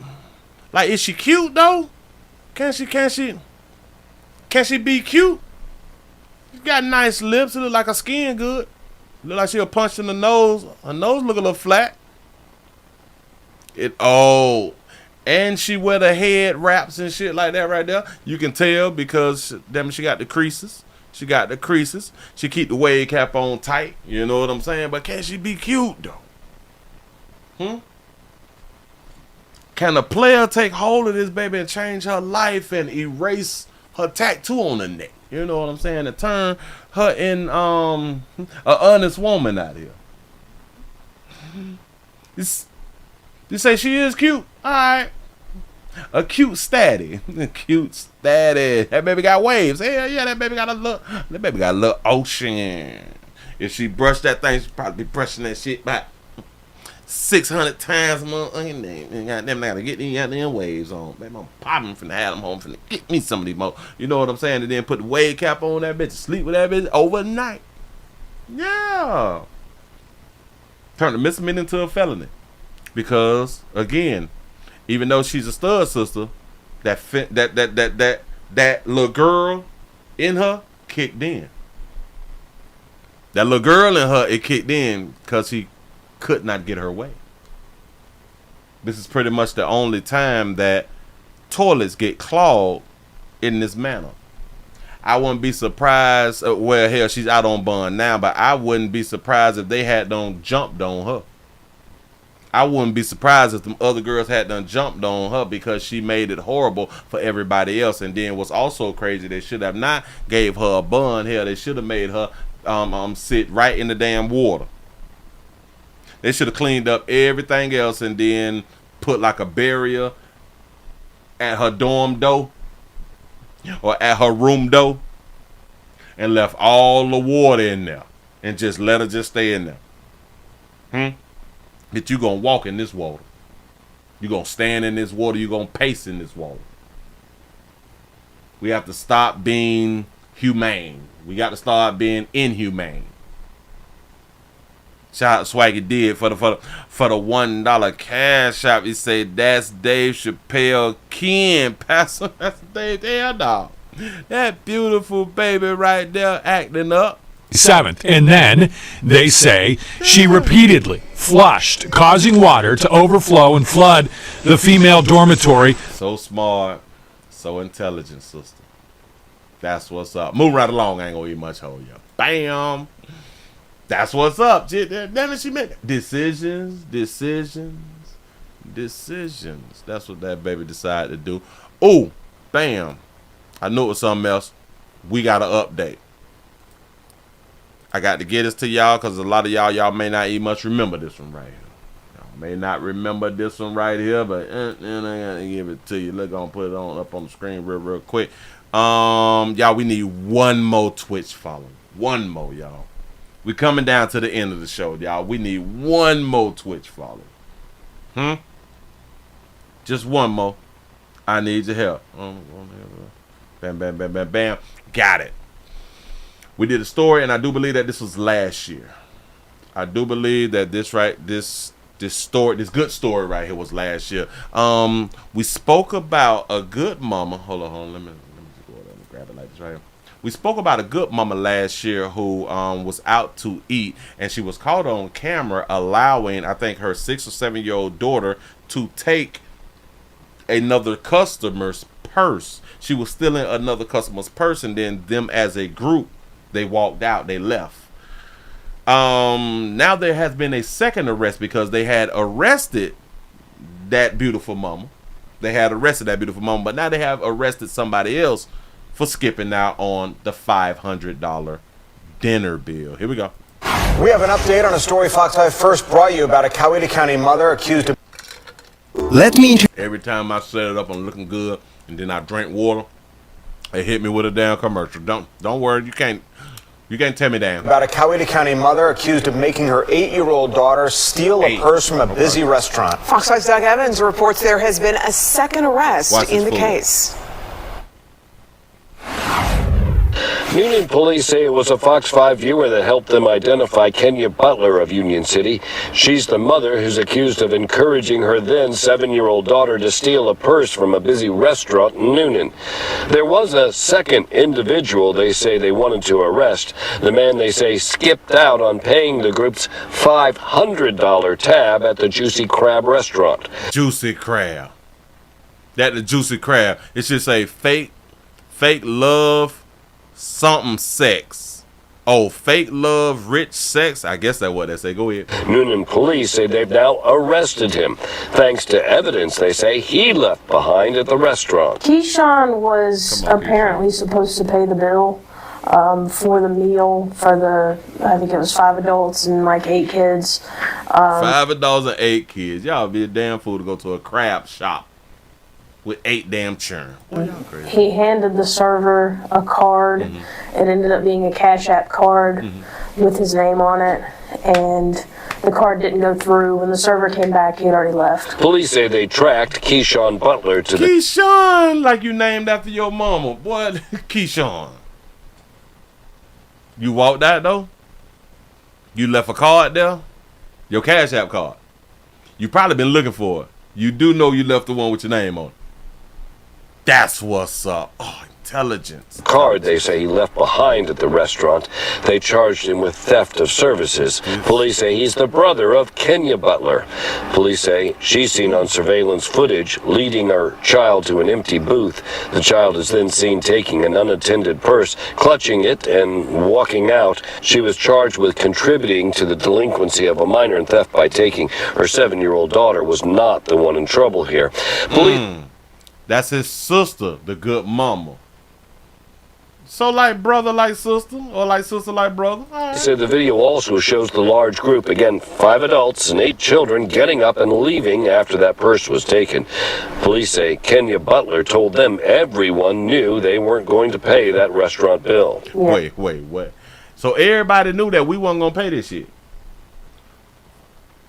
S4: is she cute though? Can she be cute? She got nice lips. It look like her skin good. Look like she'll punch in the nose. Her nose look a little flat. And she wear the head wraps and shit like that right there. You can tell because she got the creases. She got the creases. She keep the wave cap on tight. You know what I'm saying? But can she be cute though? Can a player take hold of this baby and change her life and erase her tattoo on her neck? You know what I'm saying? To turn her in an honest woman out here. You say she is cute? All right. A cute statty. Cute statty. That baby got waves. Hell yeah, that baby got a little ocean. If she brushed that thing, she'd probably be brushing that shit back 600 times more. Goddamn, I gotta get these goddamn waves on. Baby, I'm popping finna have them home, finna get me some of these more. You know what I'm saying? And then put the wave cap on that bitch, sleep with that bitch overnight. Yeah. Turn the misdemeanor into a felony. Because, again, even though she's a stud sister, that little girl in her kicked in. That little girl in her, it kicked in because he could not get her way. This is pretty much the only time that toilets get clogged in this manner. I wouldn't be surprised, well, hell, she's out on bond now, but I wouldn't be surprised if they had done jumped on her. I wouldn't be surprised if the other girls had done jumped on her because she made it horrible for everybody else. And then what's also crazy, they should have not gave her a bond. Hell, they should have made her sit right in the damn water. They should have cleaned up everything else and then put like a barrier at her dorm door or at her room door and left all the water in there and just let her just stay in there. That you gonna walk in this water. You gonna stand in this water. You gonna pace in this water. We have to stop being humane. We got to start being inhumane. Shout out to Swaggy did for the $1 cash app. He said that's Dave Chappelle Ken Pastor. That's Dave dog. That beautiful baby right there acting up.
S21: 7th. And then they say she repeatedly flushed, causing water to overflow and flood the female dormitory.
S4: So smart, so intelligent, sister. That's what's up. Move right along. I ain't gonna eat much hold you. Bam. That's what's up. Then she made decisions. That's what that baby decided to do. Oh, bam. I knew it was something else. We got an update. I got to get this to y'all because a lot of y'all may not even much remember this one right here. Y'all may not remember this one right here, but I gotta give it to you. Look, I'm put it on up on the screen real quick. Y'all, we need one more Twitch follow. One more, y'all. We coming down to the end of the show, y'all. We need one more Twitch follow. Just one more. I need your help. Bam, bam, bam, bam, bam. Got it. We did a story, and I do believe that this was last year. I do believe that this good story right here was last year. We spoke about a good mama. Hold on. Let me just go ahead and grab it like this right here. We spoke about a good mama last year who was out to eat, and she was caught on camera allowing, I think, her 6 or 7 year old daughter to take another customer's purse. She was stealing another customer's purse, and then them as a group, they walked out, they left. Now there has been a second arrest because they had arrested that beautiful mama. But now they have arrested somebody else for skipping out on the $500 dinner bill. Here we go.
S1: We have an update on a story Fox 5 first brought you about a Coweta County mother accused of...
S4: Every time I set it up, I'm looking good, and then I drink water, it hit me with a damn commercial. Don't worry, you can't tear me down.
S1: About a Coweta County mother accused of making her 8-year-old daughter steal a purse from a busy restaurant.
S22: Fox 5's Doug Evans reports there has been a second arrest in the case.
S23: Union police say it was a Fox 5 viewer that helped them identify Kenya Butler of Union City. She's the mother who's accused of encouraging her then 7-year-old daughter to steal a purse from a busy restaurant in Noonan. There was a second individual they say they wanted to arrest. The man they say skipped out on paying the group's $500 tab at the Juicy Crab restaurant.
S4: Juicy Crab. The Juicy Crab. It should say fake love something sex. Oh, fake love, rich sex. I guess that's what they say. Go ahead.
S23: Noonan police say they've now arrested him. Thanks to evidence they say he left behind at the restaurant.
S24: Keyshawn was apparently supposed to pay the bill for the meal for I think it was 5 adults and like 8 kids.
S4: 5 adults and 8 kids. Y'all be a damn fool to go to a crab shop with 8 damn churn. Boy, y'all crazy.
S24: He handed the server a card. It ended up being a Cash App card with his name on it, and the card didn't go through. When the server came back, he had already left.
S23: Police say they tracked Keyshawn Butler to
S4: Keyshawn, like you named after your mama. Boy, Keyshawn. You walked out though? You left a card there? Your Cash App card. You probably been looking for it. You do know you left the one with your name on it. That's what's up. Oh, intelligence.
S23: Card they say he left behind at the restaurant. They charged him with theft of services. Police say he's the brother of Kenya Butler. Police say she's seen on surveillance footage leading her child to an empty booth. The child is then seen taking an unattended purse, clutching it, and walking out. She was charged with contributing to the delinquency of a minor in theft by taking her 7-year-old daughter. Was not the one in trouble here.
S4: That's his sister, the good mama. So like brother like sister, or like sister like brother? Right.
S23: They said the video also shows the large group, again 5 adults and 8 children, getting up and leaving after that purse was taken. Police say Kenya Butler told them everyone knew they weren't going to pay that restaurant bill.
S4: Wait. So everybody knew that we wasn't going to pay this shit.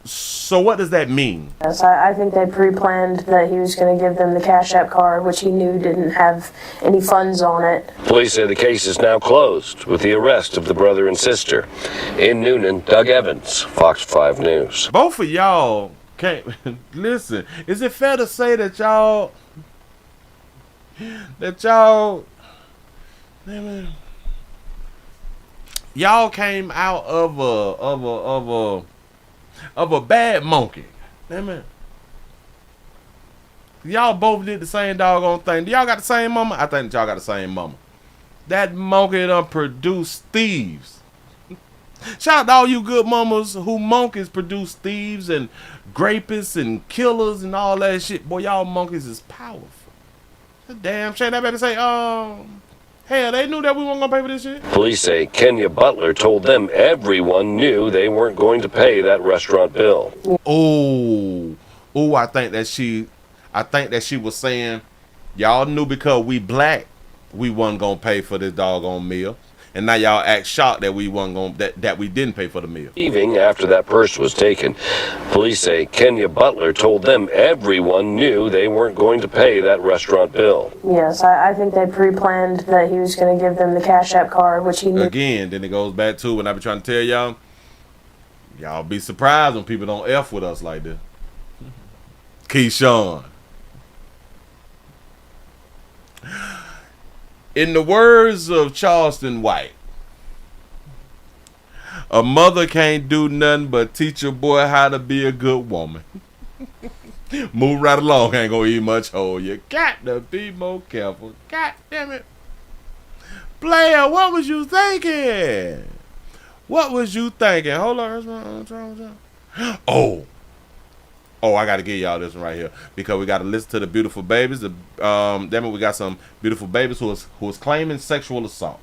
S4: So what does that mean?
S24: Yes, I think they pre-planned that he was going to give them the Cash App card, which he knew didn't have any funds on it.
S23: Police say the case is now closed with the arrest of the brother and sister. In Noonan, Doug Evans, Fox 5 News.
S4: Both of y'all can't listen. Is it fair to say that y'all came out of a bad monkey? Amen. Y'all both did the same doggone thing. Do y'all got the same mama? I think that y'all got the same mama. That monkey done produced thieves. Shout out to all you good mamas who monkeys produce thieves and grapists and killers and all that shit. Boy, y'all monkeys is powerful. Damn shame. I better say, hell, they knew that we weren't going to pay for this shit.
S23: Police say Kenya Butler told them everyone knew they weren't going to pay that restaurant bill.
S4: Oh, I think that she was saying, y'all knew because we black, we wasn't going to pay for this doggone meal. And now y'all act shocked that we wasn't going that we didn't pay for the meal.
S23: Leaving after that purse was taken. Police say Kenya Butler told them everyone knew they weren't going to pay that restaurant bill.
S24: Yes, I think they pre-planned that he was going to give them the Cash App card, which he knew.
S4: Again, then it goes back to when I be trying to tell y'all be surprised when people don't F with us like this. Keyshawn. In the words of Charleston White, a mother can't do nothing but teach a boy how to be a good woman. Move right along, ain't gonna eat much whole. You got to be more careful. God damn it. Player, what was you thinking? What was you thinking? Hold on. Oh, I gotta give y'all this one right here because we gotta listen to the beautiful babies. We got some beautiful babies who is claiming sexual assault.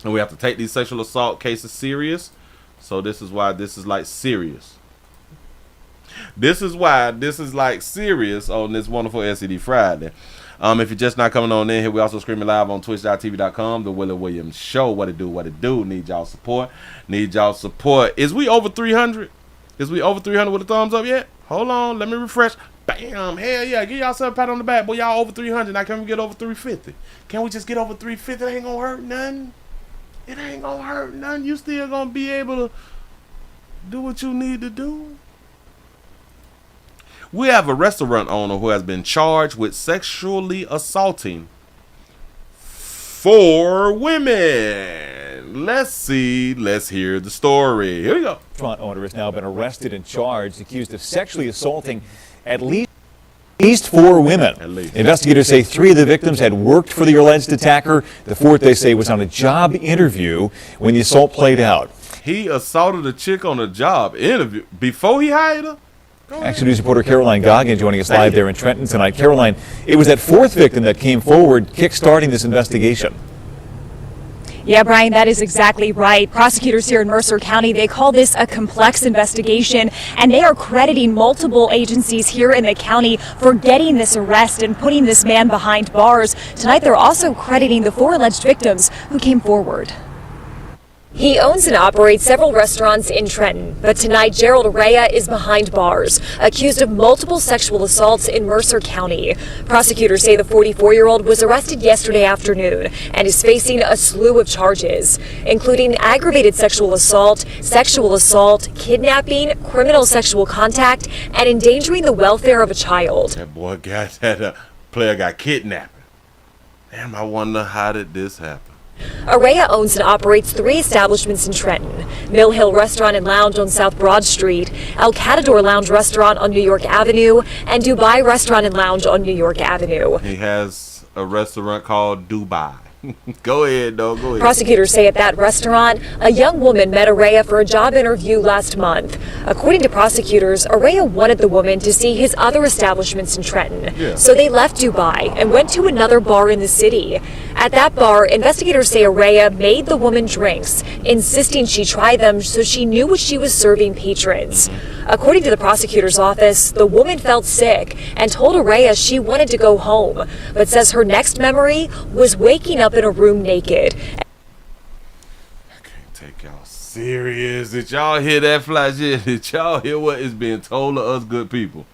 S4: And we have to take these sexual assault cases serious. So this is why this is like serious. This is why this is like serious on this wonderful SED Friday. If you're just not coming on in here, we also streaming live on twitch.tv.com, The Willie Williams Show. What it do? Need y'all support. Is we over 300? Is we over 300 with a thumbs up yet? Hold on, let me refresh. Bam, hell yeah, give yourself a pat on the back. Boy, y'all over 300. Now can we get over 350? Can we just get over 350? It ain't gonna hurt nothing. It ain't gonna hurt nothing. You still gonna be able to do what you need to do. We have a restaurant owner who has been charged with sexually assaulting 4 women. Let's hear the story. Here we go.
S2: Restaurant owner has now been arrested and charged, accused of sexually assaulting at least 4 women. Investigators say 3 of the victims had worked for the alleged attacker. The 4th, they say, was on a job interview when the assault played out.
S4: He assaulted a chick on a job interview before he hired her?
S2: Action News reporter Caroline Goggin joining us live there in Trenton tonight. Caroline, it was that 4th victim that came forward, kick-starting this investigation.
S18: Yeah, Brian, that is exactly right. Prosecutors here in Mercer County, they call this a complex investigation, and they are crediting multiple agencies here in the county for getting this arrest and putting this man behind bars. Tonight, they're also crediting the 4 alleged victims who came forward. He owns and operates several restaurants in Trenton, but tonight Gerald Araya is behind bars, accused of multiple sexual assaults in Mercer County. Prosecutors say the 44-year-old was arrested yesterday afternoon and is facing a slew of charges, including aggravated sexual assault, kidnapping, criminal sexual contact, and endangering the welfare of a child.
S4: That boy that player got kidnapped. Damn, I wonder how did this happen?
S18: Araya owns and operates 3 establishments in Trenton: Mill Hill Restaurant and Lounge on South Broad Street, El Catador Lounge Restaurant on New York Avenue, and Dubai Restaurant and Lounge on New York Avenue.
S4: He has a restaurant called Dubai. Go ahead, go ahead.
S18: Prosecutors say at that restaurant, a young woman met Araya for a job interview last month. According to prosecutors, Araya wanted the woman to see his other establishments in Trenton. So they left Dubai and went to another bar in the city. At that bar, investigators say Araya made the woman drinks, insisting she try them so she knew what she was serving patrons. According to the prosecutor's office, the woman felt sick and told Araya she wanted to go home, but says her next memory was waking up in a room naked.
S4: I can't take y'all serious. Did y'all hear that flash? Did y'all hear what is being told to us good people?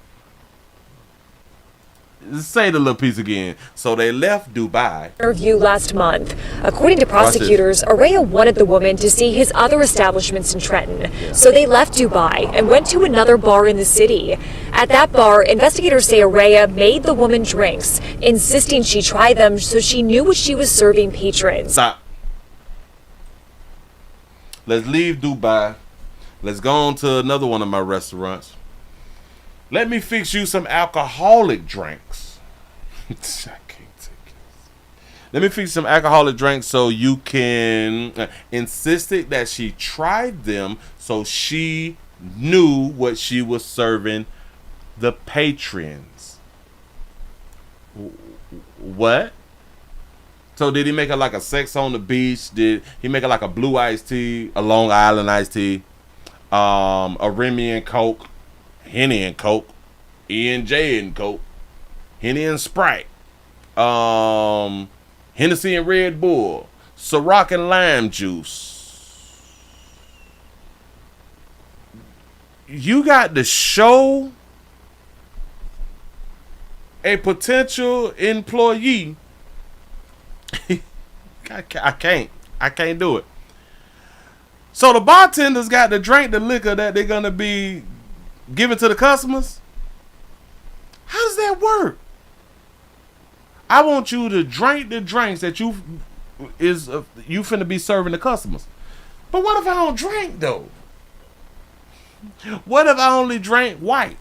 S4: Say the little piece again. So they left Dubai.
S18: Interview last month. According to prosecutors, Araya wanted the woman to see his other establishments in Trenton. So they left Dubai and went to another bar in the city. At that bar, investigators say Araya made the woman drinks, insisting she try them so she knew what she was serving patrons.
S4: Stop. Let's leave Dubai. Let's go on to another one of my restaurants. Let me fix you some alcoholic drinks. I can't take this. Let me fix some alcoholic drinks so you can insisted that she tried them so she knew what she was serving the patrons. What? So did he make it like a sex on the beach? Did he make it like a blue iced tea, a Long Island iced tea, a Remy and Coke, Henny and Coke, E&J and Coke, Henny and Sprite, Hennessy and Red Bull, Ciroc and lime juice? You got to show a potential employee. I can't do it. So the bartenders got to drink the liquor that they're gonna be giving to the customers. How does that work? I want you to drink the drinks that you finna be serving the customers. But what if I don't drink though? What if I only drank white?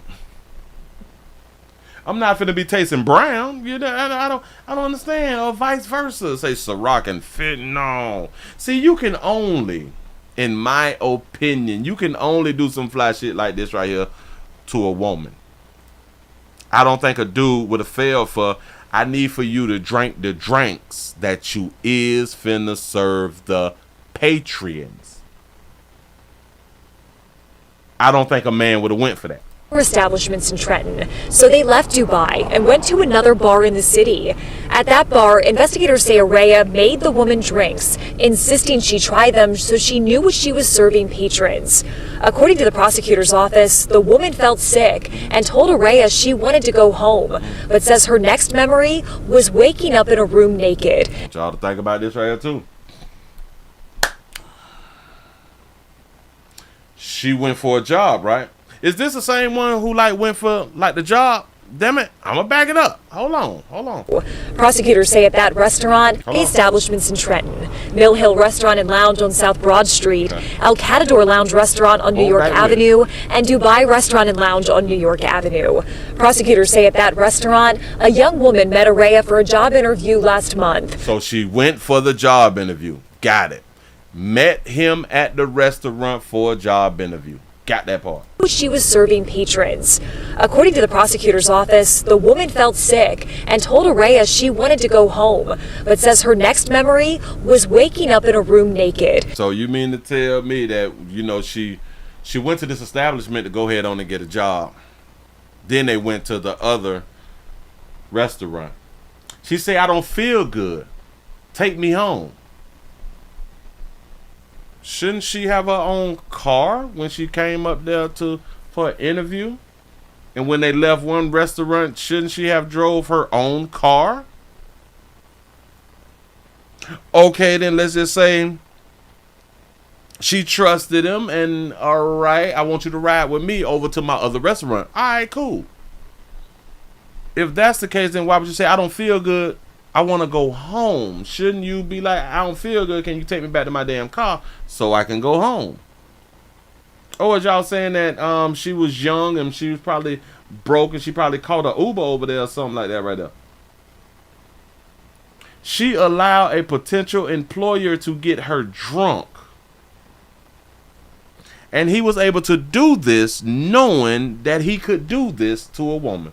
S4: I'm not finna be tasting brown. You know, I don't understand. Or vice versa. Say Ciroc and fentanyl. See, you can only, in my opinion, you can only do some fly shit like this right here to a woman. I don't think a dude would have failed for, I need for you to drink the drinks that you is finna serve the patrons. I don't think a man would have went for that.
S3: Establishments in Trenton, so they left Dubai and went to another bar in the city. At that bar, investigators say Araya made the woman drinks, insisting she try them so she knew what she was serving patrons. According to the prosecutor's office, the woman felt sick and told Araya she wanted to go home, but says her next memory was waking up in a room naked.
S4: Y'all to think about this right here too. She went for a job, right? Is this the same one who went for the job? Damn it, I'ma back it up. Hold on.
S3: Prosecutors say at that restaurant, establishments in Trenton, Mill Hill Restaurant and Lounge on South Broad Street, El Catador Lounge Restaurant on New York Avenue, and Dubai Restaurant and Lounge on New York Avenue. Prosecutors say at that restaurant, a young woman met Araya for a job interview last month.
S4: So she went for the job interview. Got it. Met him at the restaurant for a job interview. Got that part.
S3: She was serving patrons. According to the prosecutor's office, the woman felt sick and told Araya she wanted to go home, but says her next memory was waking up in a room naked.
S4: So you mean to tell me that, she went to this establishment to go ahead on and get a job. Then they went to the other restaurant. She said, I don't feel good. Take me home. Shouldn't she have her own car when she came up there for an interview? And when they left one restaurant, shouldn't she have drove her own car? Okay, then let's just say she trusted him and, all right, I want you to ride with me over to my other restaurant. All right, cool. If that's the case, then why would you say, I don't feel good, I want to go home? Shouldn't you be like, I don't feel good, can you take me back to my damn car so I can go home? Or is y'all saying that she was young and she was probably broke and she probably caught an Uber over there or something like that right there? She allowed a potential employer to get her drunk. And he was able to do this knowing that he could do this to a woman.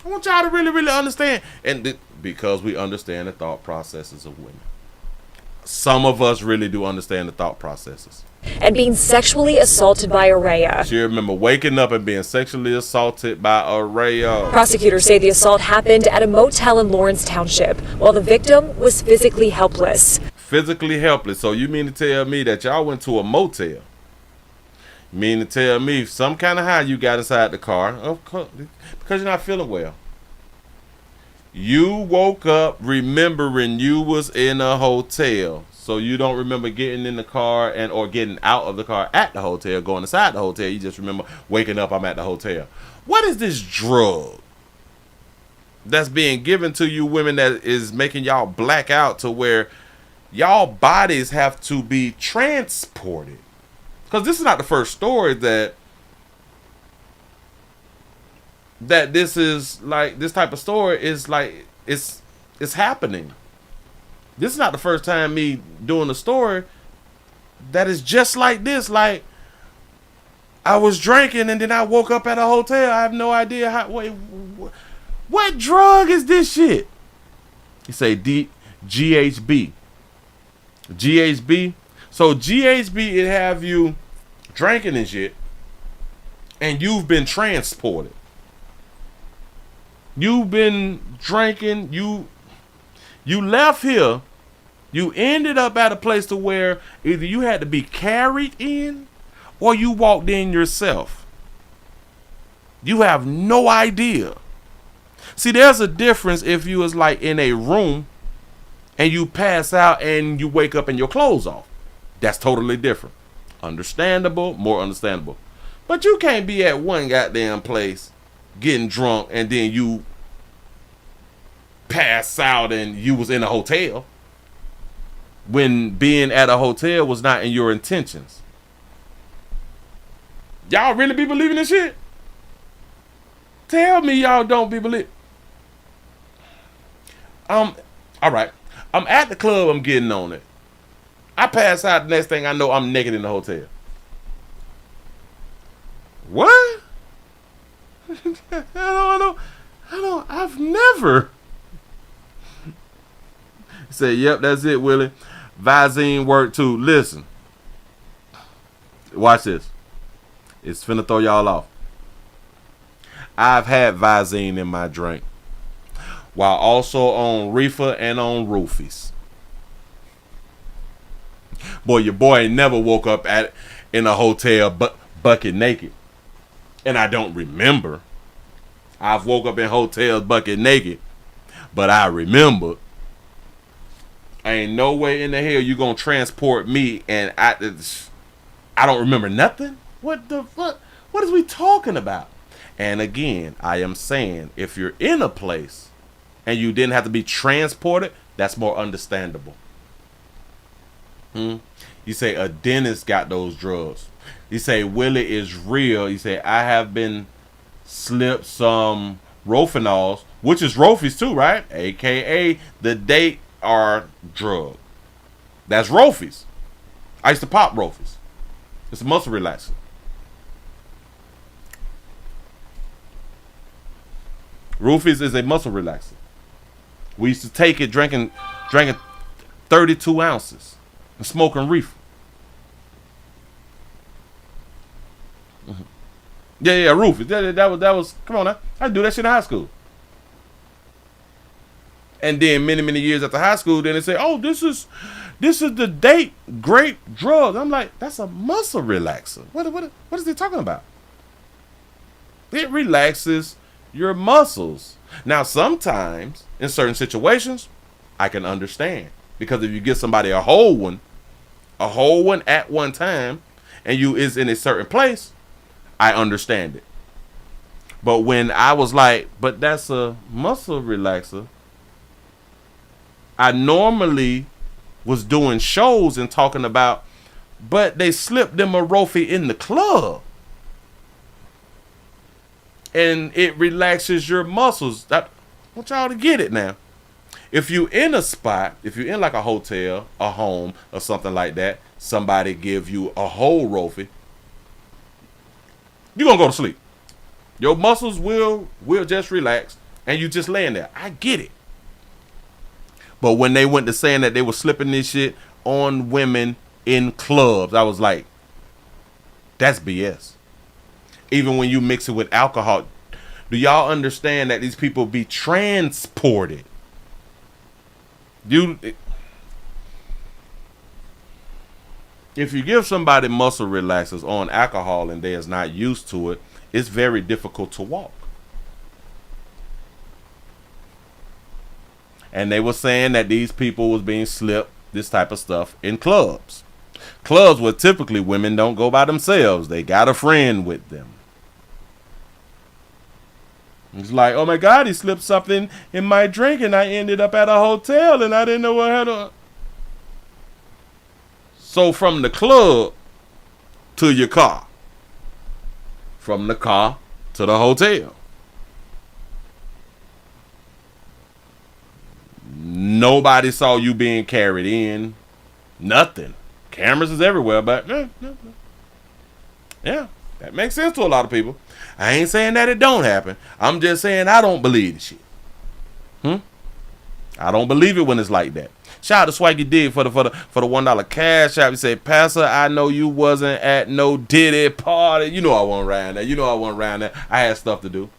S4: I want y'all to really, really understand. And because we understand the thought processes of women. Some of us really do understand the thought processes.
S3: And being sexually assaulted by Araya.
S4: She remember waking up and being sexually assaulted by Araya.
S3: Prosecutors say the assault happened at a motel in Lawrence Township, while the victim was physically helpless.
S4: Physically helpless. So you mean to tell me that y'all went to a motel? You mean to tell me some kind of high you got inside the car? Of course, because you're not feeling well. You woke up remembering you was in a hotel. So you don't remember getting in the car or getting out of the car at the hotel, going inside the hotel. You just remember waking up, I'm at the hotel. What is this drug that's being given to you women that is making y'all black out to where y'all bodies have to be transported? Because this is not the first story that this is like, this type of story is like, it's happening. This is not the first time me doing a story that is just like this. Like, I was drinking and then I woke up at a hotel. I have no idea how, what drug is this shit? You say GHB. GHB. So GHB, it have you drinking and shit, and you've been transported. You've been drinking, you left here, you ended up at a place to where either you had to be carried in or you walked in yourself. You have no idea. See, there's a difference if you was like in a room and you pass out and you wake up and your clothes off. That's totally different. Understandable, more understandable. But you can't be at one goddamn place getting drunk and then you pass out and you was in a hotel, when being at a hotel was not in your intentions. Y'all really be believing this shit? Tell me y'all don't be believing. All right. I'm at the club, I'm getting on it. I pass out, the next thing I know, I'm naked in the hotel. What? I've never. Say, yep, that's it, Willie. Visine work too. Listen. Watch this. It's finna throw y'all off. I've had Visine in my drink, while also on reefer and on roofies. Boy, your boy ain't never woke up in a hotel bucket naked. And I don't remember. I've woke up in hotels bucket naked, but I remember. Ain't no way in the hell you gonna transport me and I don't remember nothing? What the fuck? What is we talking about? And again, I am saying, if you're in a place and you didn't have to be transported, that's more understandable. You say a dentist got those drugs. You say Willie is real. You say I have been slipped some Rofenols, which is Rofies too, right? AKA the date are drug. That's Rofies. I used to pop Rofies. It's a muscle relaxer. Rofies is a muscle relaxer. We used to take it drinking 32 ounces and smoking reefer. Yeah, Roofies. That was. Come on now, I do that shit in high school. And then many years after high school, then they say, "Oh, this is the date grape drug." I'm like, that's a muscle relaxer. What is he talking about? It relaxes your muscles. Now, sometimes in certain situations, I can understand, because if you give somebody a whole one at one time, and you is in a certain place, I understand it. But when I was like, but that's a muscle relaxer, I normally was doing shows and talking about, but they slipped them a Rofi in the club. And it relaxes your muscles. I want y'all to get it now. If you in a spot, if you're in like a hotel, a home, or something like that, somebody give you a whole Rofi, you're gonna go to sleep. Your muscles will just relax, and you just laying there. I get it. But when they went to saying that they were slipping this shit on women in clubs, I was like, that's BS. Even when you mix it with alcohol, do y'all understand that these people be transported? If you give somebody muscle relaxers on alcohol and they is not used to it, it's very difficult to walk. And they were saying that these people was being slipped this type of stuff in clubs. Clubs where typically women don't go by themselves. They got a friend with them. It's like, oh my God, he slipped something in my drink and I ended up at a hotel and I didn't know what had to. So from the club to your car. From the car to the hotel. Nobody saw you being carried in. Nothing. Cameras is everywhere, but yeah, that makes sense to a lot of people. I ain't saying that it don't happen. I'm just saying I don't believe the shit. I don't believe it when it's like that. Shout out to Swaggy Dig for the $1 cash app. He said, Pastor, I know you wasn't at no Diddy party. You know I wasn't around there. I had stuff to do.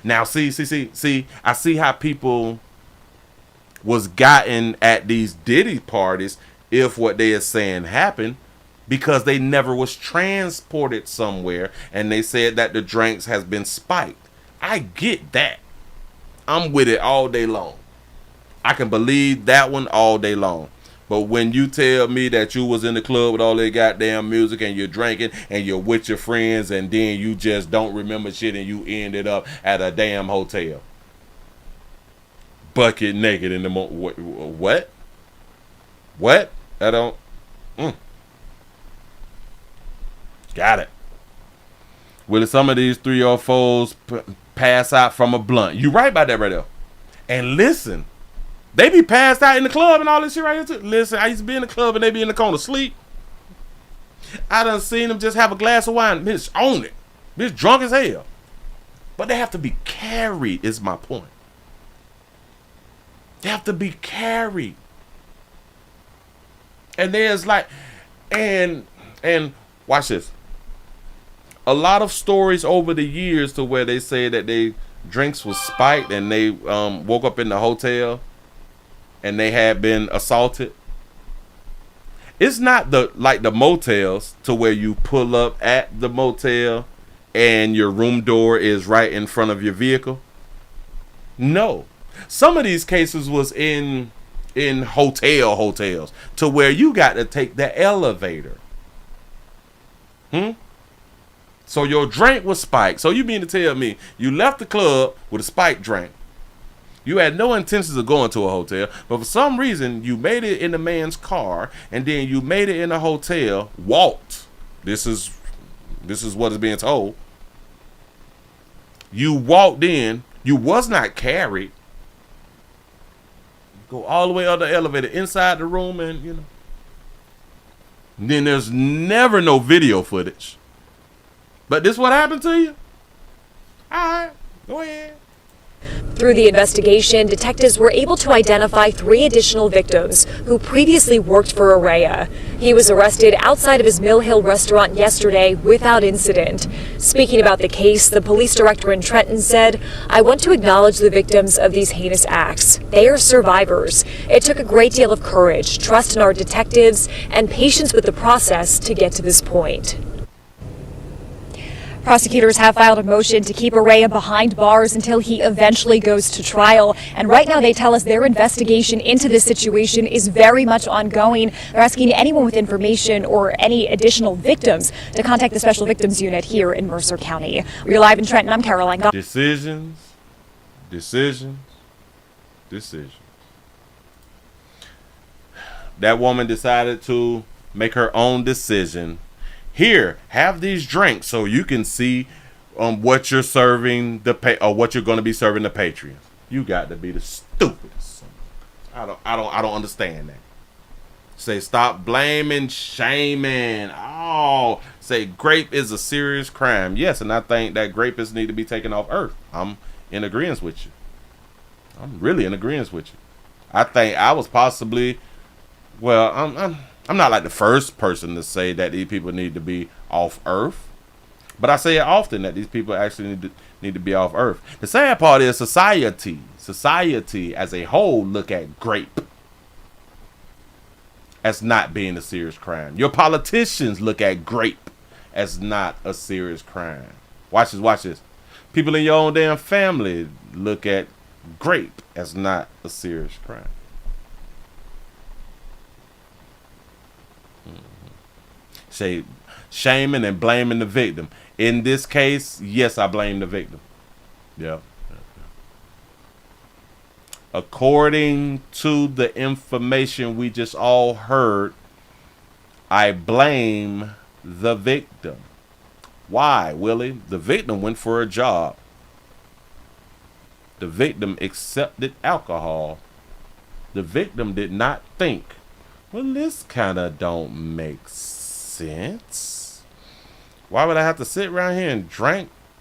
S4: Now see, I see how people was gotten at these Diddy parties if what they are saying happened, because they never was transported somewhere and they said that the drinks has been spiked. I get that. I'm with it all day long. I can believe that one all day long. But when you tell me that you was in the club with all that goddamn music and you're drinking and you're with your friends and then you just don't remember shit and you ended up at a damn hotel. bucket naked in the what? What? I don't. Got it. Will some of these 304s pass out from a blunt? You right about that right there. And listen, they be passed out in the club and all this shit right here too. Listen, I used to be in the club and they be in the corner sleep. I done seen them just have a glass of wine. Bitch, own it. Bitch, drunk as hell. But they have to be carried, is my point. They have to be carried. And there's like, and watch this. A lot of stories over the years to where they say that they drinks was spiked and they woke up in the hotel and they had been assaulted. It's not like the motels to where you pull up at the motel and your room door is right in front of your vehicle. No. Some of these cases was in hotels to where you got to take the elevator. So your drink was spiked. So you mean to tell me you left the club with a spiked drink. You had no intentions of going to a hotel, but for some reason you made it in the man's car and then you made it in a hotel, walked. This is what is being told. You walked in, you was not carried. Go all the way up the elevator inside the room and, you know. Then there's never no video footage. But this what happened to you? All right, go ahead.
S3: Through the investigation, detectives were able to identify 3 additional victims who previously worked for Araya. He was arrested outside of his Mill Hill restaurant yesterday without incident. Speaking about the case, the police director in Trenton said, "I want to acknowledge the victims of these heinous acts. They are survivors. It took a great deal of courage, trust in our detectives, and patience with the process to get to this point." Prosecutors have filed a motion to keep Araya behind bars until he eventually goes to trial. And right now they tell us their investigation into this situation is very much ongoing. They're asking anyone with information or any additional victims to contact the Special Victims Unit here in Mercer County. We're live in Trenton. I'm Caroline.
S4: Decisions. That woman decided to make her own decision. Here, have these drinks so you can see what you're serving or what you're going to be serving the patrons. You got to be the stupidest. I don't understand that. Say stop blaming, shaming. Oh, say grape is a serious crime. Yes, and I think that grapists need to be taken off earth. I'm in agreement with you. I'm really in agreement with you. I think I was possibly, well, I'm not like the first person to say that these people need to be off earth, but I say it often that these people actually need to be off earth. The sad part is society as a whole look at grape as not being a serious crime. Your politicians look at grape as not a serious crime. Watch this. People in your own damn family look at grape as not a serious crime. Say shaming and blaming the victim. In this case, yes, I blame the victim. Yeah. According to the information we just all heard, I blame the victim. Why, Willie? The victim went for a job. The victim accepted alcohol. The victim did not think, well, this kind of don't make sense. Why would I have to sit around here and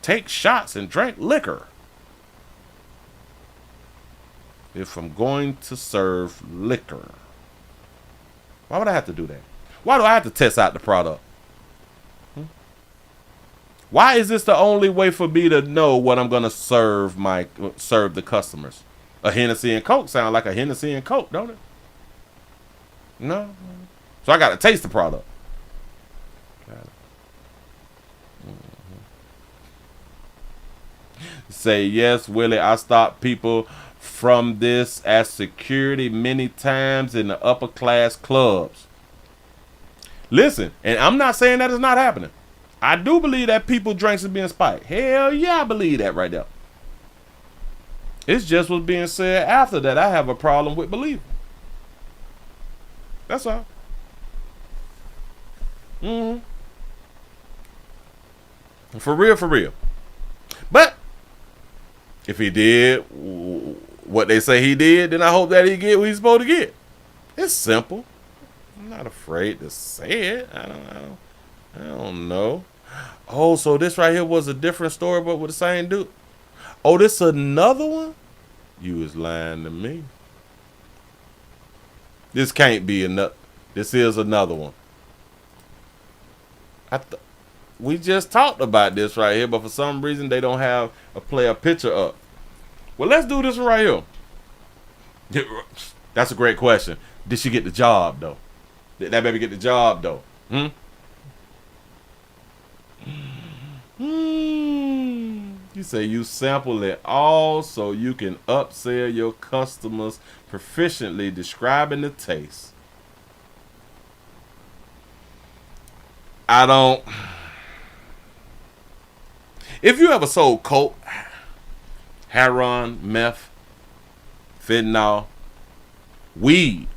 S4: take shots and drink liquor if I'm going to serve liquor? Why would I have to do that? Why do I have to test out the product? Why is this the only way for me to know what I'm going to serve the customers? A Hennessy and Coke sound like a Hennessy and Coke, don't it? No. So I got to taste the product. Say, yes, Willie, I stopped people from this as security many times in the upper class clubs. Listen, and I'm not saying that it's not happening. I do believe that people drinks is being spiked. Hell yeah, I believe that right there. It's just what's being said after that I have a problem with believing. That's all. For real, for real. But if he did what they say he did, then I hope that he get what he's supposed to get. It's simple. I'm not afraid to say it. I don't know. Oh, so this right here was a different story, but with the same dude. Oh, this another one? You was lying to me. This can't be enough. This is another one. We just talked about this right here, but for some reason they don't have a picture up. Well, let's do this one right here. That's a great question. Did she get the job though? Did that baby get the job though? You say you sample it all so you can upsell your customers proficiently describing the taste. If you ever sold coke, heroin, meth, fentanyl, weed,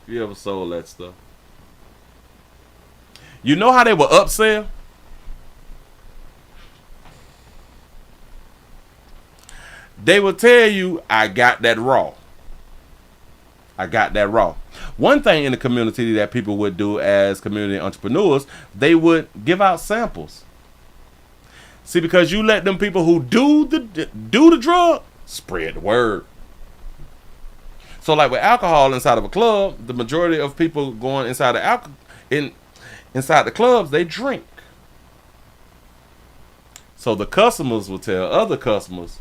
S4: if you ever sold that stuff, you know how they would upsell? They will tell you, I got that raw. I got that raw. One thing in the community that people would do as community entrepreneurs, they would give out samples. See, because you let them people who do the drug spread the word. So like with alcohol inside of a club, the majority of people going inside the clubs, they drink. So the customers will tell other customers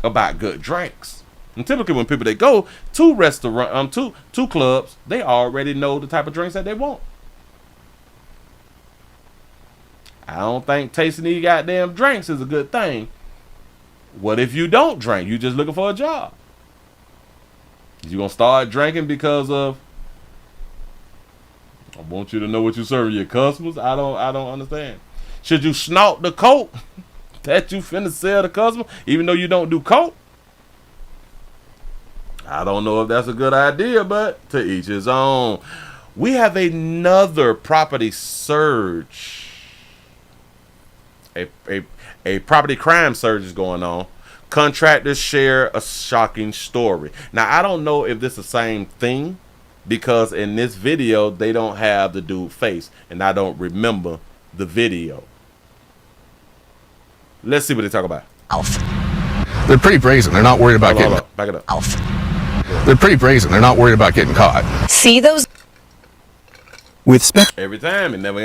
S4: about good drinks. And typically when people they go to to clubs, they already know the type of drinks that they want. I don't think tasting these goddamn drinks is a good thing. What if you don't drink? You just looking for a job. You gonna start drinking because of I want you to know what you're serving your customers? I don't understand. Should you snort the coke that you finna sell the customer, even though you don't do coke? I don't know if that's a good idea, but to each his own. We have another property surge. A property crime surge is going on. Contractors share a shocking story. Now, I don't know if this is the same thing, because in this video, they don't have the dude face, and I don't remember the video. Let's see what they talk about.
S5: They're pretty brazen. They're not worried about getting...
S4: Back it up.
S5: They're pretty brazen. They're not worried about getting caught.
S11: See those?
S20: With
S4: every time, it never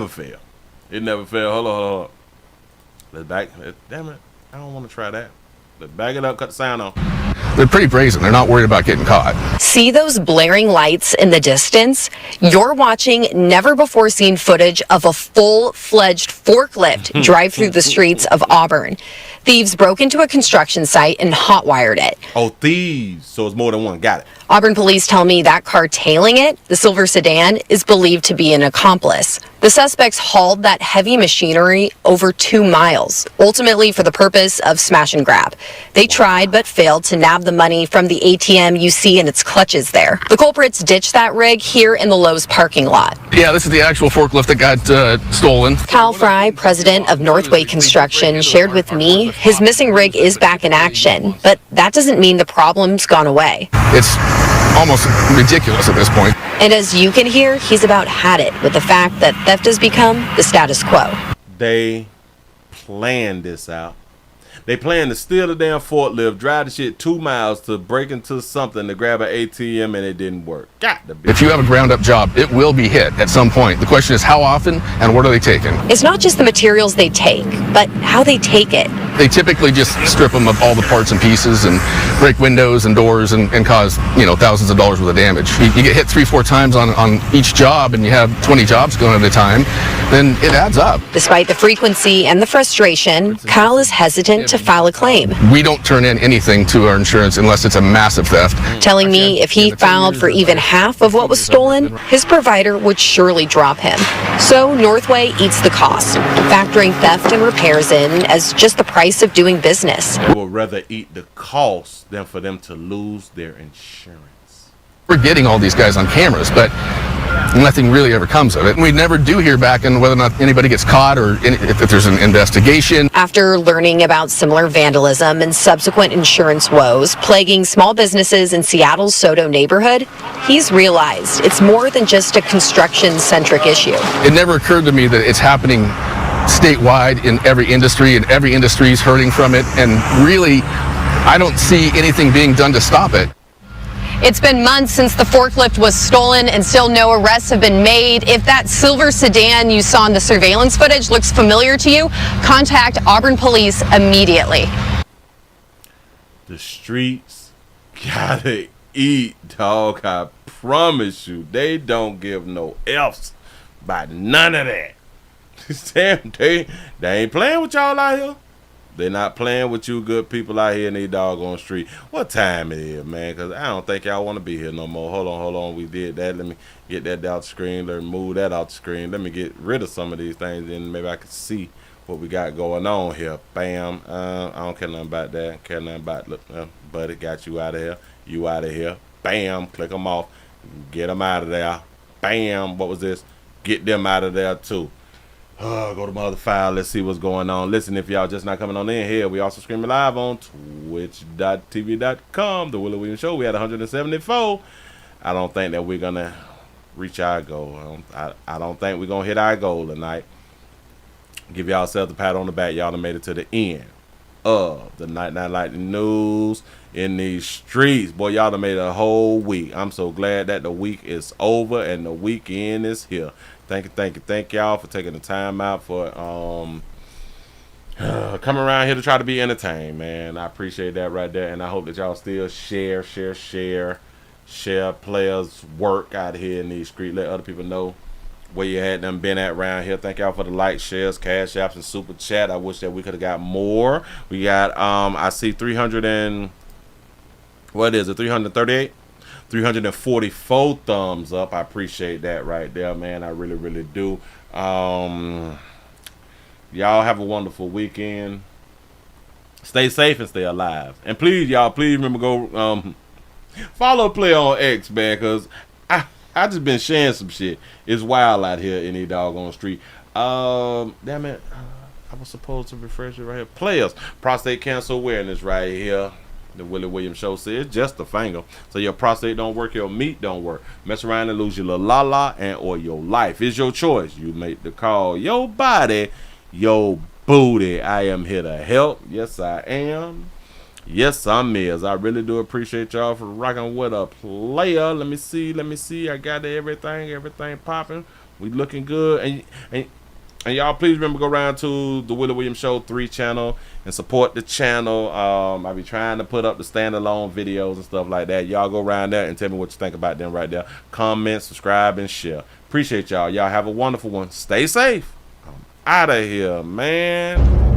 S4: fail. It never fail. Hold on. Damn it. I don't want to try that. Let's back it up, cut the sound off.
S5: They're pretty brazen. They're not worried about getting caught.
S11: See those blaring lights in the distance? You're watching never-before-seen footage of a full-fledged forklift drive through the streets of Auburn. Thieves broke into a construction site and hot-wired it.
S4: Oh, thieves. So it's more than one. Got it.
S11: Auburn police tell me that car tailing it, the silver sedan, is believed to be an accomplice. The suspects hauled that heavy machinery over 2 miles, ultimately for the purpose of smash and grab. They tried but failed to nab the money from the ATM you see in its clutches there. The culprits ditched that rig here in the Lowe's parking lot.
S5: Yeah, this is the actual forklift that got stolen.
S11: Cal Fry, president of Northway Construction, shared with me his missing rig is back in action, but that doesn't mean the problem's gone away.
S5: It's almost ridiculous at this point.
S11: And as you can hear, he's about had it with the fact that theft has become the status quo.
S4: They planned this out. They planned to steal the damn forklift, drive the shit 2 miles to break into something to grab an ATM, and it didn't work.
S5: If you have a ground up job, it will be hit at some point. The question is how often and what are they taking?
S11: It's not just the materials they take, but how they take it.
S5: They typically just strip them of all the parts and pieces and break windows and doors and cause, thousands of dollars worth of damage. You get hit 3-4 times on each job and you have 20 jobs going at a time, then it adds up.
S11: Despite the frequency and the frustration, Kyle is hesitant to to file a claim.
S5: We don't turn in anything to our insurance unless it's a massive theft.
S11: Telling me if he filed for even half of what was stolen, his provider would surely drop him. So Northway eats the cost, factoring theft and repairs in as just the price of doing business.
S4: They would rather eat the cost than for them to lose their insurance.
S5: We're getting all these guys on cameras, but nothing really ever comes of it. We never do hear back on whether or not anybody gets caught or if there's an investigation.
S11: After learning about similar vandalism and subsequent insurance woes plaguing small businesses in Seattle's SoDo neighborhood, he's realized it's more than just a construction-centric issue.
S5: It never occurred to me that it's happening statewide in every industry, and every industry is hurting from it, and really, I don't see anything being done to stop it.
S11: It's been months since the forklift was stolen and still no arrests have been made. If that silver sedan you saw in the surveillance footage looks familiar to you, contact Auburn Police immediately.
S4: The streets gotta eat, dog. I promise you, they don't give no F's by none of that. Damn, they ain't playing with y'all out here. They not playing with you good people out here in these doggone street. What time it is, man? Because I don't think y'all want to be here no more. Hold on. We did that. Let me get that out the screen. Let me move that out the screen. Let me get rid of some of these things, and maybe I can see what we got going on here. Bam. I don't care nothing about that. Care nothing about, look, buddy, got you out of here. You out of here. Bam. Click them off. Get them out of there. Bam. What was this? Get them out of there, too. Go to my other file. Let's see what's going on. Listen, if y'all just not coming on in here, we also streaming live on twitch.tv.com. The Willie Williams Show. We had 174. I don't think that we're going to reach our goal. I don't think we're going to hit our goal tonight. Give y'all self a pat on the back. Y'all done made it to the end of the Night Lightning News in these streets. Boy, y'all done made a whole week. I'm so glad that the week is over and the weekend is here. Thank y'all for taking the time out for coming around here to try to be entertained, man. I appreciate that right there, and I hope that y'all still share players' work out here in these streets. Let other people know where you had them been at around here. Thank y'all for the likes, shares, cash apps, and super chat. I wish that we could have got more. We got I see 338. 344 thumbs up. I appreciate that right there, man. I really do. Y'all have a wonderful weekend. Stay safe and stay alive. And please, y'all, remember go follow Play on X, man, because I just been sharing some shit. It's wild out here in the doggone street. Damn it. I was supposed to refresh it right here. Players, prostate cancer awareness right here. The Willie Williams Show says just a finger. So your prostate don't work, your meat don't work. Mess around and lose your little la-la and or your life. It's your choice. You make the call. Your body, your booty. I am here to help. Yes, I am. Yes, I'm is. I really do appreciate y'all for rocking with a player. Let me see. I got everything popping. We looking good. And y'all, please remember, go around to the Willie Williams Show 3 channel and support the channel. I be trying to put up the standalone videos and stuff like that. Y'all go around there and tell me what you think about them right there. Comment, subscribe, and share. Appreciate y'all. Y'all have a wonderful one. Stay safe. I'm out of here, man.